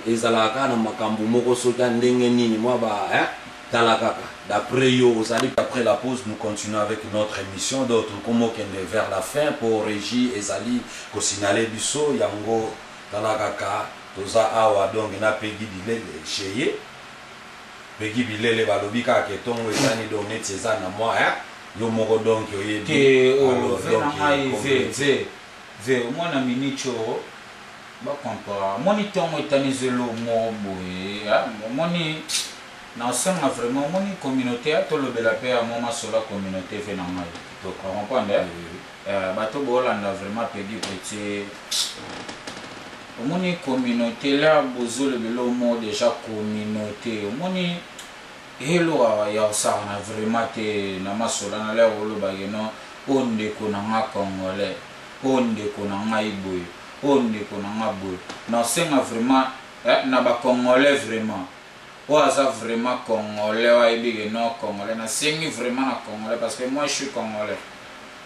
ezalaka na makambo moko soki ndenge nini moi ba talakaka d'après yo osali après la pause nous continuons avec notre émission d'autres comme okende vers la fin pour régie ezali ko signaler biso yango talakaka toza awa donc na Peggy Bilele cheye Peggy Bilele balobi ka ke tongo etani donc net eza na moi yo moko donc yo yebi alors donc ve mona minicho ba compara moni tongo etanizelo mo boye moni na sanga vraiment moni communauté a tolobela pe a moma sola communauté fe na ngai to comprendre bato bolanda vraiment Peggy Petit moni communauté là bozole belo mo déjà communauté moni hello ya ça na vraiment te na masola na la wolo bageno onde ko na nga congolais onde ko na nga iboy onde ko na nga boy na senga vraiment na ba congolais vraiment oaza vraiment congolais wa ibige no congolais na sengi vraiment na congolais parce que moi je suis congolais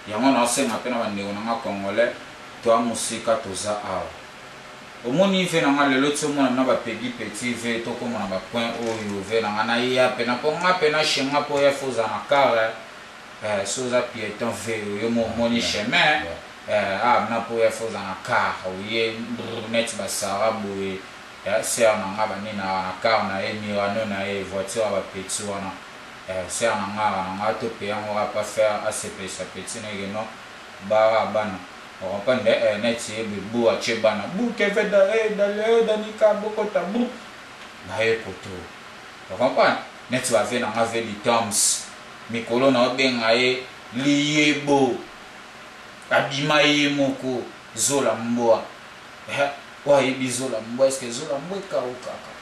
yango na senga pena ba ndeko na nga congolais to a musika toza awa omoni ve na nga lelo tsomona na ba pegi petit ve to ko mona ba point oyo ve na nga na ya pena po nga pena shenga po ya foza na kare soza piéton ve yo moni chemin na po ya foza na kare oye net ba sarabu ser na nga ba ni na kare na e mirano na e voiture ba petit wana ser na nga to pe on va pas faire ACP ça petit na geno bara bana on prend net c'est beau à chebana bou que fait d'aller dans ni ka boko tabu na e poto on comprend net va venir na avec des toms mikolo na benga e liebo abima ye moko zola mboa wa e bizola mboa est-ce que zola mboa ka o kaka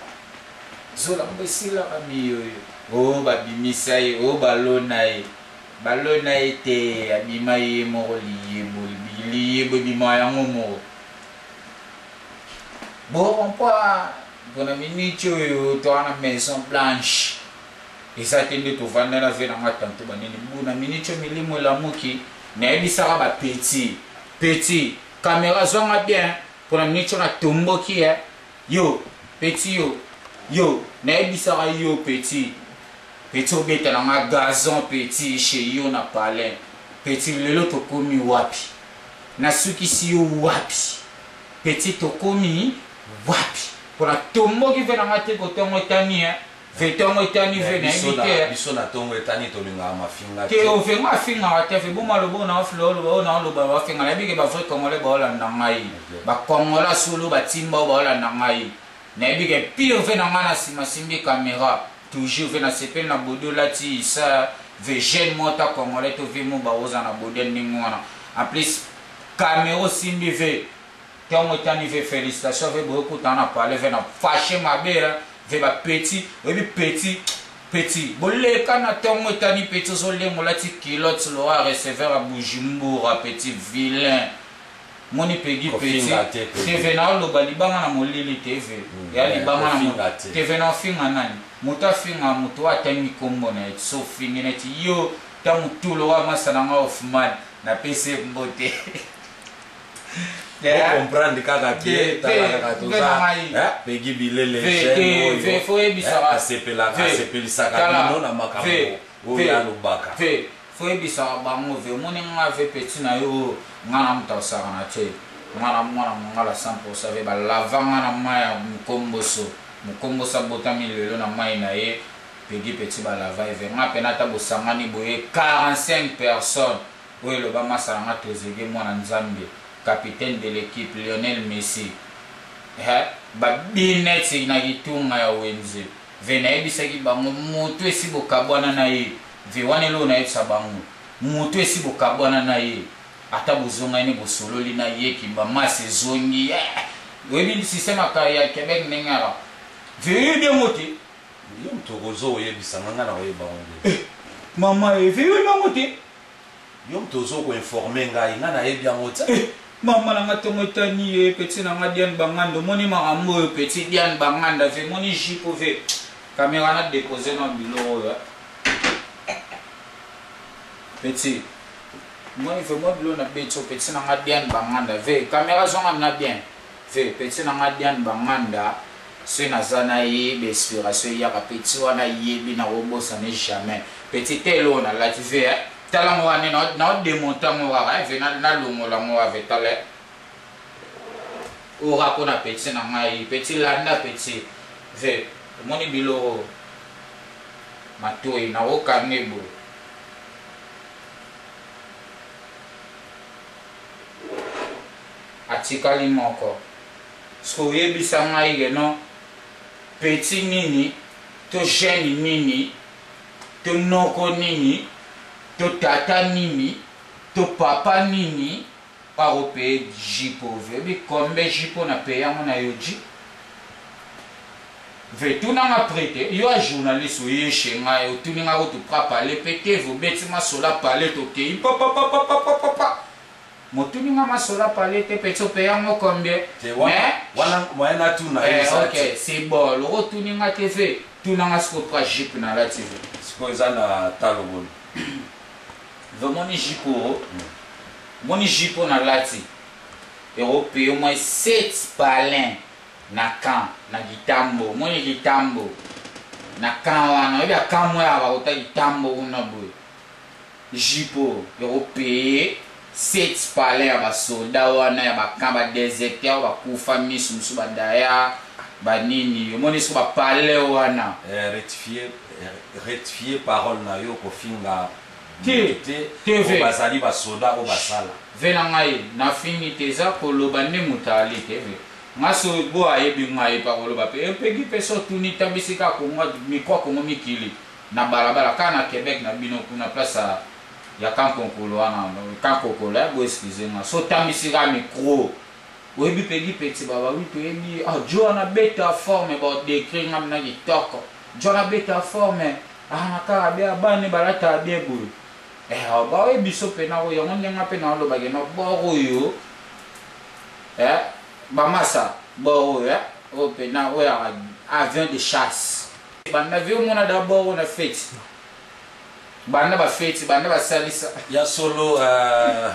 zola mboa sila ami o babimisa ye o balona ete abima ye moko liebo bima yango moko bon pas bona minute oyo to ana maison blanche ezatende to vanda na vena ngatanto banini buna minute milimo la muki na ebisaka ba petit caméra zonga bien pour la minute na tomboki yo petit yo na ebisaka yo petit obeta na gazon petit chez yo na palais petit lelo to komi wapi na suki si yo wapi petit to komi wapi pour la tomboki vena ngate ko tongo tani vetongo etani vena ebite biso na tongo etani tolinga mafinga te o venga finga te fe boma lobo na flolo na loba ba finga na bige ba vrai congolais ba olanda ngai ba kongola solo ba timba ba olanda ngai na bige pire vena ngana sima simbi caméra toujours vena sepel na bodo lati ça ve jeune mota congolais to ve mo ba oza na bodo ningwana en plus caméra simbi ve tongo etani ve félicitations ve beaucoup tana parler vena fâché ma belle ve ba petit boleka na tongo tani petit zolengo lati kilote lo a recevoir a Bujumbura petit vilain moni pegi petit TV na lo balibanga na molili TV ya libanga na TV na finga nani muta finga muto atani kombo na so finga neti yo ta mutulo wa masana nga ofman na PC mbote comprendre kaka ke talaka toza pegi bilele ve foi bisara asepelisa na makambo oya lobaka foi bisara bango ve moni nga ve petit na yo ngana mutosaka na che ngana mwana ngala 100% ve ba lavanga na maya mukombosa botami lelo na mai na ye pegi petit ba lava ve nga pena ta bosangani boye 45 personnes oyo loba masala nga tozege mwana nzambe capitaine de l'équipe Lionel Messi babineti na gitunga ya wenze vena ebisaki bango moto esi bokabwana na ye ve wana lo na yebisa bango moto esi bokabwana na ye ata bozonga ni bosololi na ye ki bamasi zongi webi système ya Québec nengara ve bien moté yo mtokozo oyebisa nganga na oyeba onge mama ve bien moté yo mtozo ko informer ngai ngana yebi yango mama na ngatongo tani petit na ngadian bangando moni makambo petit dian banganda ve moni jipo ve caméra na déposer na biloro ya petit moi il faut moi bilo na beto petit na ngadian banganda ve caméra zonga na bien ve petit na ngadian banganda c'est na zana ye inspiration ya ka petit wana yebi na robosa ne jamais petit telo na la TV talango wane na démonter mo wa vena na longo la mo avec tale o rakona petit na ngai petit landa petit ve moni bilo matoi na o kanebo atikali moko so yebisa ngai geno petit nini to jeune nini to noko nini to tata nini to papa nini parope jipo vebi kombe jipo na peyango na yoji ve tunanga prete yo a journaliste oye shenga yo tuninga ko to prapale pete vo beti masola pale to ke papa motuninga masola pale te peto peyango kombe mais wana moyena tuna ok c'est bon lo tuninga TV tunanga sko pra jipo na la TV sko ezana talobolo moni jipo na lati européen moi 7 palins na camp na Gitambo moi Gitambo na camp wana ya camp moi aba ota Gitambo una boy jipo européen 7 palais ba soldat wana ya ba camp ba déserteur ba kufa misu musu ba daya ba nini moi ni so ba palais wana rectifier parole na yo ko finga te basali ba soda o basala vena ngai na fingi teza ko loba ne mutali teve ngaso bo ayebi ngai pa ko loba pe pegi peso tuni tabisika ko ngwa mikwa ko mikili na balabala kana Quebec na bino kuna place ya Kankokolo wana Kankokolo ya bo excuse nga so tambisika micro oyebi pegi petit baba wi to yebi Joana beta forme ba décrit ngam na kitoko Joana beta forme anaka be abane balata be buru ba we biso pena ko yango ndenga pena lo bagena boro yo ba masa boro o pena o ya avion de chasse banda viu mona d'abord na fête banda ba fête banda ba salisa ya solo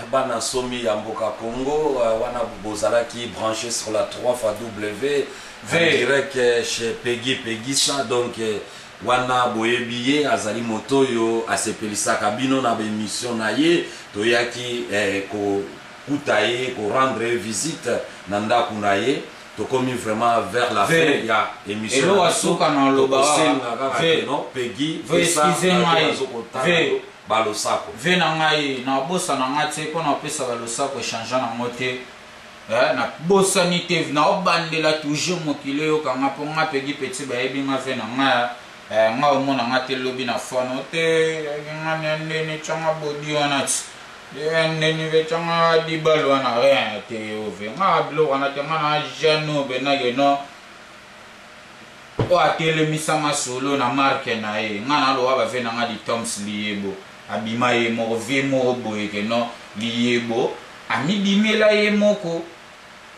bana somi ya mboka Congo wana bozala qui branché sur la 3xW direct chez Peggy ça donc wana boyebiye azali moto yo asepelisaka bino na émission na ye toyaki ko kutaye ko rendre visite na ndako na ye to komi vraiment vers la fin ya émission elo asuka na loba no Peggy balosako ve na ngai na bosa na ngate ko na pesa balosako changer na mote na bosa ni te na obandela toujours mokile yo kanga po nga Peggy petit ba yebi nga ve na nga nga omona nga te lobi na fono te nga nene changa body wana nene ve changa di balwa na rien te ove nga blo wana te nga na jano be na geno o atele misama solo na marque na e nga na lo ba ve na nga di Toms liebo abima ye mo ve mo boye ke no liebo ami dimela ye moko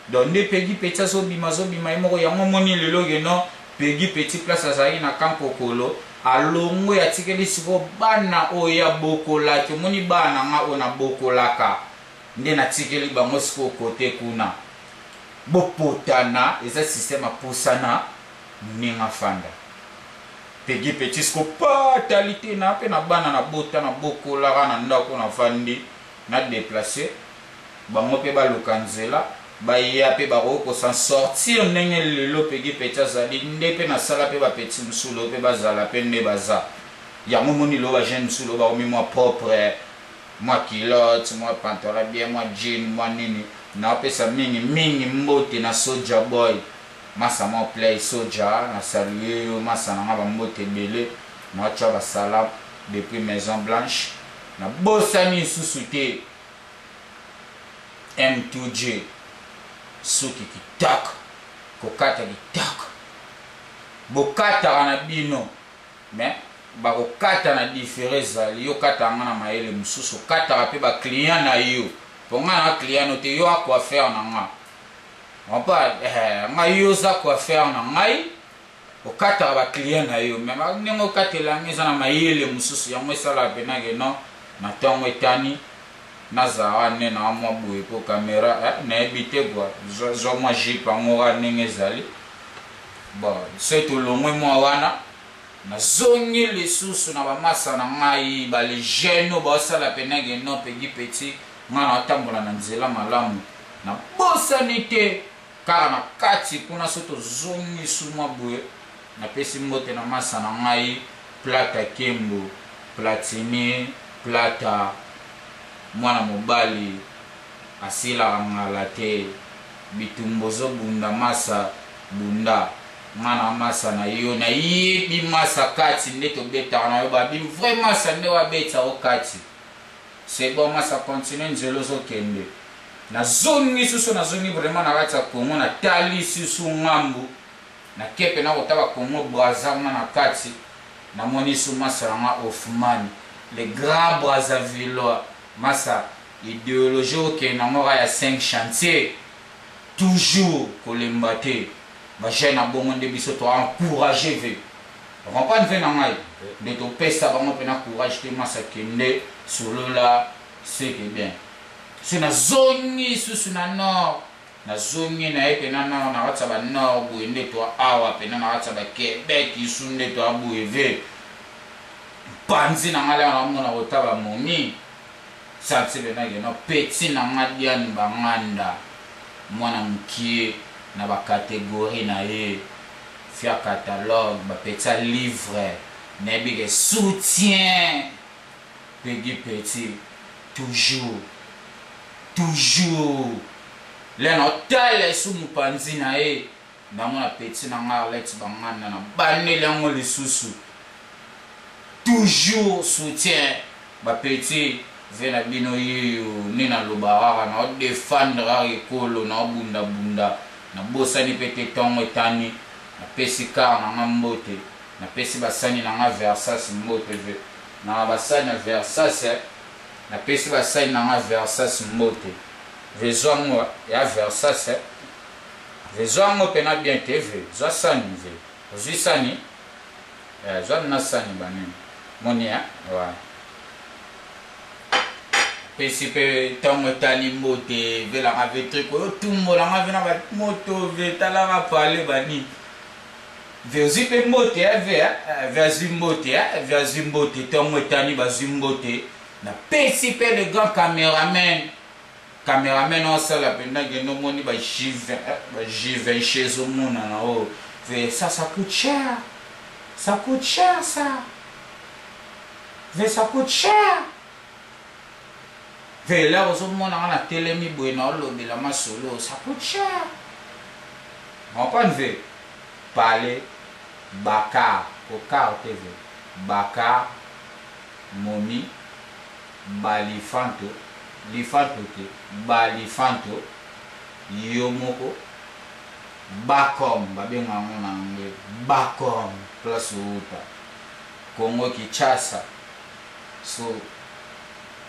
donde Peggy petit so bima ye moko yango moni lelo geno Peggy petit place azali na Kankokolo alongo ya tikeli siko bana oya bokola ke moni bana nga ona bokolaka nde na tikeli bango siko kote kuna bopotana eza système apusana ninga fanda Peggy petit siko patalité na pe na bana na bota na bokola na ndako na fandi na déplacer bango pe baluka nzela baya pe bako ko s'en sortir ndenge lelo Peggy petit azali nde pe na sala pe ba petit musulo pe bazala pe nde baza yango moni lo ba jeune musulo ba omi moi propre moi culotte moi pantalon bien moi jean moi nini na pe sa mingi mbote na Soja Boy masa mo play Soja na saluer yo masa na ba mbote belé na cha ba sala depuis Maison Blanche na bosani susute M2J soki kitaka kokata kitaka bokata na bino mais bakokata na différence yo kata ngana maele mususu kata pe ba client na yo ponga na client no te yo akwa faire na nga on pas nga yo za kwa faire na ngai okata ba client na yo mais ndengo katela ngeza na maele mususu yango esala pe na geno na tongo etani naza ne na mwa boye ko camera na ebite kwa zo mwa jipa ngora nengezali ba c'est tout le moi wana na zongi lisusu na bamasa na ngai ba les jeunes ba sala penage no Peggy petit ngana tambola na nzela malamu na bosanite kara na kati kuna soto zongi suma boye na pesi mbote na masa na ngai plata kembo platini plata mwana mobali asila ngala te bitumbozo bunda masa bunda mana masa na yo na yebi masa kati nde to beta na yo ba bi vraiment ça nde wa beta o kati c'est bon masa continue nzelo zo kende na zongi susu na zongi vraiment na kati Kongo na tali susu ngambu na kepe na kotaba Kongo Brazzaville na kati na moni su masa nga Hoffman les grands Brazzavillois masa idéologie que na ya 5 chantiers toujours kolembate ba jeune abongo nde biso to encourager ve on pas ne na ngai de to pesa bango pena courage te masa kende solo là c'est que bien c'est na zoni susu na nord na zongi na ye pena na kati ya banord boye nde to awa pena na kati ya Québec isu nde to aboye ve panzi na ngala na mona kotaba momi santi pena geno petit na ngadian banganda mwana mukie na ba catégorie na ye fia catalogue ba petit livre nebige soutien Peggy Petit toujours le no tele su mupanzi na ye na mona Petit na Alex banganda na banele ngo lisusu toujours soutien ba Petit vena bino yeyo ni na lobarara na défendre ekolo na bunda na bosani pete tongo etani na pesi kar na mbote na pesi basani na Versas mbote ve na basani Versas na pesi basani na Versas mbote vezongo ya Versas vezongo pena bien TV za sani ve zisani za na sani banene monia wa PCP tongo tani mbote vela ngavetri ko tumbo la ngavena ba moto ve tala ga pale bani ve zipe mbote ve zimbote tongo tani ba zimbote na PCP le grand caméraman on sala penda geno moni ba jive chez au mona na o ve ça coûte cher ça ve ça coûte cher ve là aux hommes on a télémi bueno lobi la masolo ça coûte cher on pas ve parler baka au car TV baka momi balifanto yomoko bakom babenga ngona nge bakom plus uta Kongo Kinshasa so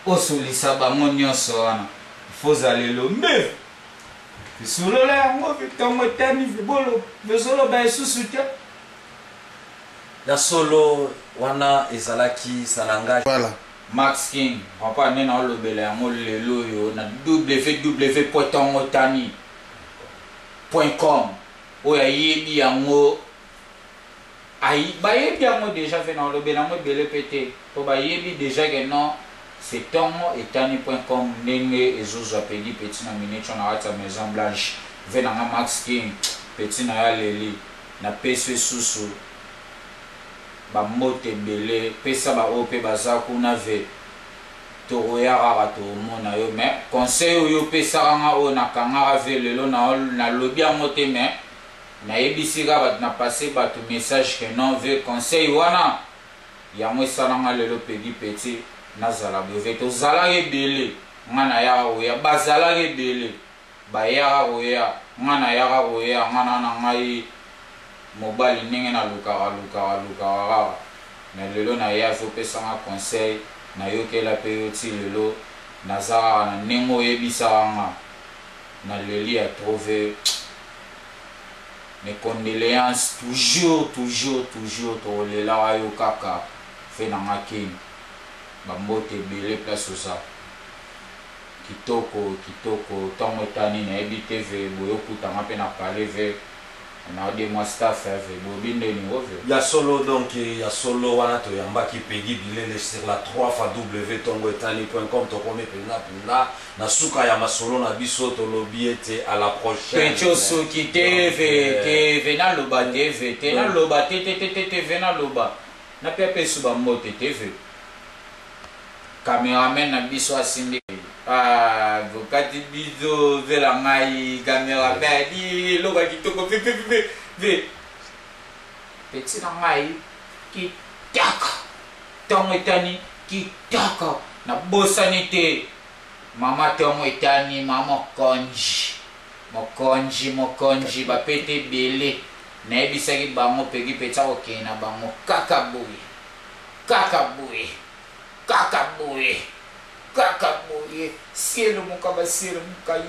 osolisa bango nyonso wana fozalelo mbe solola yango vitongo tani vibolo vezolo ba isusu te ya solo wana ezalaki salanga voilà Max King papa nena olobela yango lelo yo na www.tongotani.com oya yebi yango ayi ba yebi yango déjà fait na olobela yango bele pété to ba yebi déjà que non c'est tongotani.com ndenge ezozwa Peggy Petit na miniature na wata Maison Blanche vena nga Max King Petit na ya leli na peso susu ba mote belé pesa ba ope baza kuna ve to oyara to mona yo mais conseil yo pesa nga o na kanga ve lelo na lobi a mote mais na ebisika ba na passer ba to message que non ve conseil wana ya mo salanga lelo Peggy Petit nazala beve to zala ebele ngana ya o ya bazala ebele ba ya o ya ngana ya o ya ngana na ngai mobile ninge na luka na lelo na ya zo pesa nga conseil na yokela peyoti lelo nazara na nengo yebisanga na leli a trouver mes condoléances toujours to lela yo kaka fe na ngakini bambote bele place osa kitoko tongo tani na ebi TV boyo kutanga pe na parler ve on a des mois staff avec bobine ni ove ya solo donc ya solo wana to yambaki Peggy bilele sur la 3x.tongotani.com to kome pena na suka ya masolo na biso to lobiete à la prochaine pecho soki TV vena loba TV tena loba te vena loba na pepe suba mote TV cameraman na biso asimbi vokati bizo vela ngai cameraman di loba kitoko ve Petit na ngai kitaka Tongotani kitaka na bosani te mama Tongotani mama mokonji ba pete bele na ebisaki bango Peggy Petit okena na bango kaka boye sielo mukaba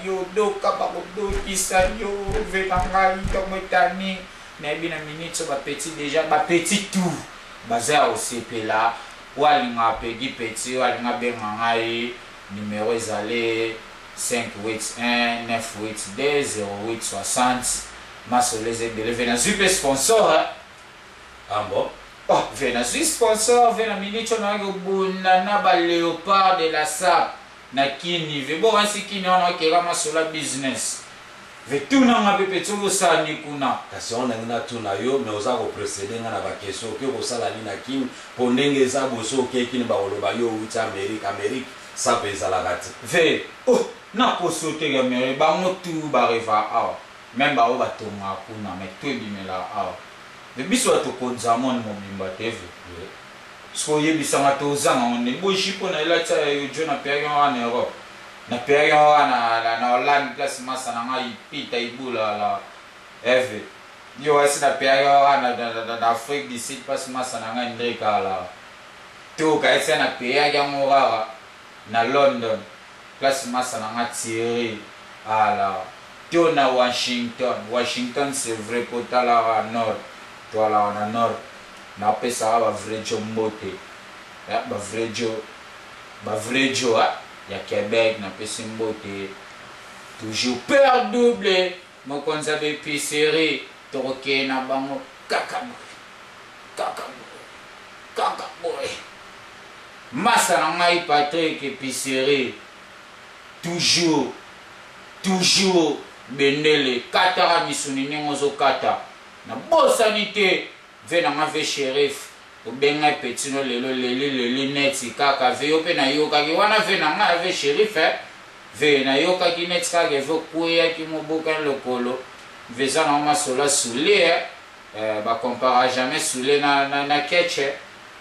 yodo kabakodo kisayo venangai Tongotani na bina minute ba petit déjà ba petit tout baza aussi pela walinga Peggy Petit walinga benga ngai numéro ezale 581 982 0860 masoleze de vena zupe sponsor Ah bon? Oh, vena zupe sponsor vena minicho na buna na ba léopard de la sap na kini ve bo ansi kini ona kera masola business ve tuna nga pepe tso sani kuna kasi on na tuna yo mais oza ko précéder nga na ba question ke ko sala ni na kini pondenge za boso ke kini ba oloba yo uta Amérique ça pesa la gati ve oh na ko sote ga mere ba ngotu ba reva awa même ba o ba tonga kuna mais to bimela awa ve biso to ko zamon mo bimba teve so ye bisanga to zanga on ne bo shipo na ila cha yo jona pe ya na Europe na periode na Hollande place masa na ngai pita ibula la eve yo asi na periode na Afrique du Sud place masa na ngai ndreka la to ka ese na periode ya ngora na London place masa na ngai Thierry ala to na Washington c'est vrai potala nord to ala na nord na pesa ba vrai jombote ya ba vrai jo ya Québec na pesimbote toujours père double mo konza be pisserie toroke na bango kaka boy masa na ngai Patrick épicerie toujours bendele katara misuni ningozo kata na bosanité ve na ngave shérif obenga petino lelo neti kaka ve yo pe na yo kaki wana ve na nga ve shérif ve na yo kaki neti kaka ve kuya ki moboka lokolo ve za na masola soule ba compara jamais soule na ketche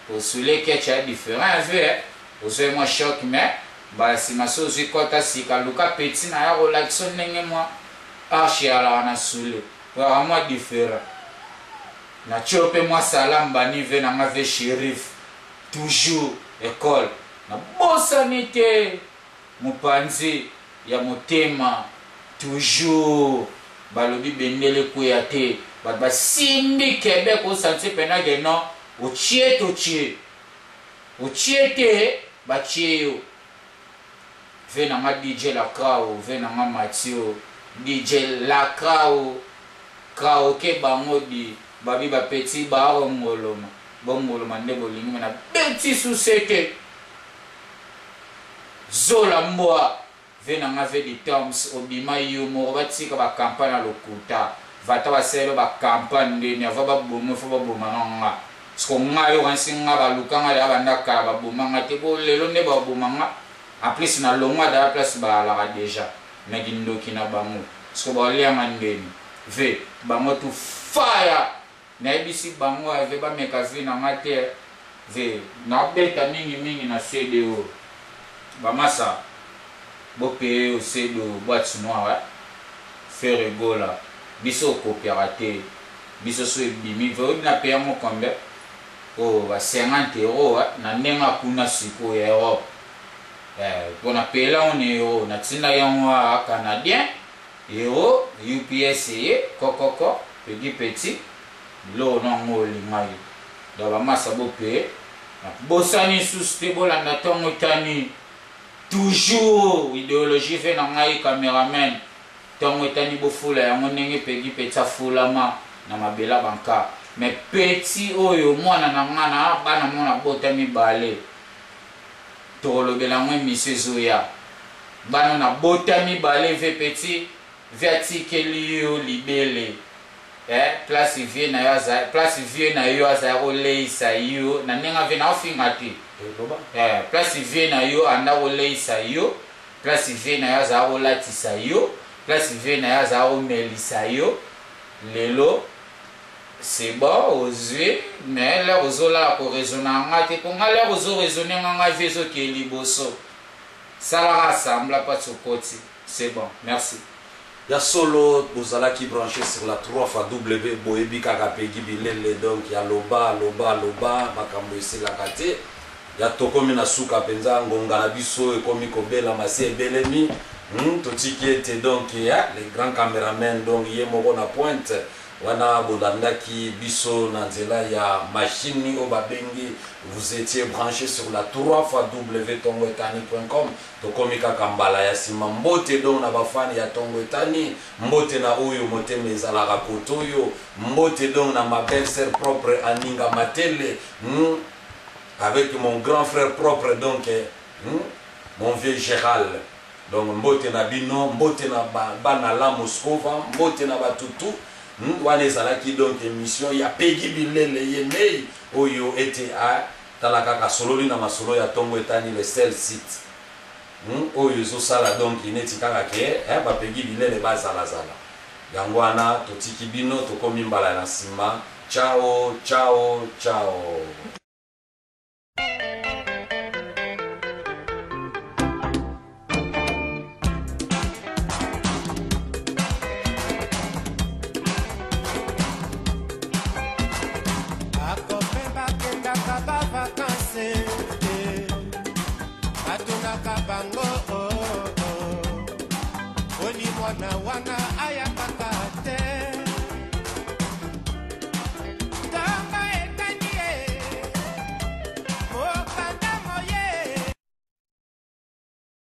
au soule ketche différent ve ozo mo choc mais ba si maso zikota sika luka petit na ya relaxon ndenge moi archi ala na soule vraiment différent na chope moi salam bani ve na ngave shérif toujours école na bosanité mopanzi ya motema toujours balobi bendele kuyate ba simbi Québec au santé pena de non o chie te ba chie ve na ma DJ la crowd ve na ma Mathieu DJ la crowd ke bango di babi ba petit ba ngoloma nde bolingi na petit société zola mboa ve na ngave di terms obima yo mo batika ba campagne lokuta vata ba selo ba campagne ndeni ava ba bomo fo ba bomanga sko ngayo kansinga ba lukanga ya bandaka ba bomanga te bo lelo ne ba bomanga en plus na longwa da place ba la déjà na kindoki na bango sko ba lianga ndeni ve bango tu fire na ebisi bango ave ba mekazi na ngate ve na beta mingi na CDO ba masa bo pe o CDO boîte noire faire gola biso coopérative biso so bimi ve na payer mo combien o ba 50 € na nenga kuna siko ya Europe pour na payer on euro na tinda yango canadien euro UPS kokoko petit lo no ngoli ngai do ba masa bo pe na bosani suste bolanda tongo tani toujours idéologie fait na ngai cameraman tongo tani bo fula ya ngonenge pegi petsa fula na mabela banka mais petit oyo mwana na ngana bana mona botami bale to lobela ngwe mise zoya bana na botami bale ve petit vertikeli yo libele place vie na yo aza oleisa yo na nenga ve na ofinga te place vie na yo anda oleisa yo place vie na yo aza olatisa yo place vie na yo aza omelisa yo lelo c'est bon ozwe mais là ozola ko raisonner ngate ko ngala ozo raisonner nga vezo ke liboso sala rassemble pas sokoti c'est bon merci. Ya solo bozala qui branché sur la 3W boyebi kaka pegi bilele donc ya loba makambo esila kate ya tokomi na suka penza ngonga na biso ekomi kobela masi ebelemi totiki ete donc ya les grands caméramens donc ye moko na pointe wana bolandaki biso na nzela ya machine o babengi vous étiez branché sur la 3xw.tongoetani.com tokomi kaka mbala ya sima mbote donc na bafani ya Tongoetani mbote na oyo motema ezalaka kotoyo mbote donc na ma belle-sœur propre Aninga Matele avec mon grand frère propre donc mon vieux Gérald donc mbote na bino mbote na bana la Moskova mbote na batutu wana ezalaki donc émission ya Peggy Bilele Yemei oyo ete a talaka kasololi na masolo ya Tongoetani le seul site oyo ezosala donc ineti kaka ke ba Peggy Bilele bazalazala yango wana totiki bino tokomi mbala na sima ciao ciao ciao. Bango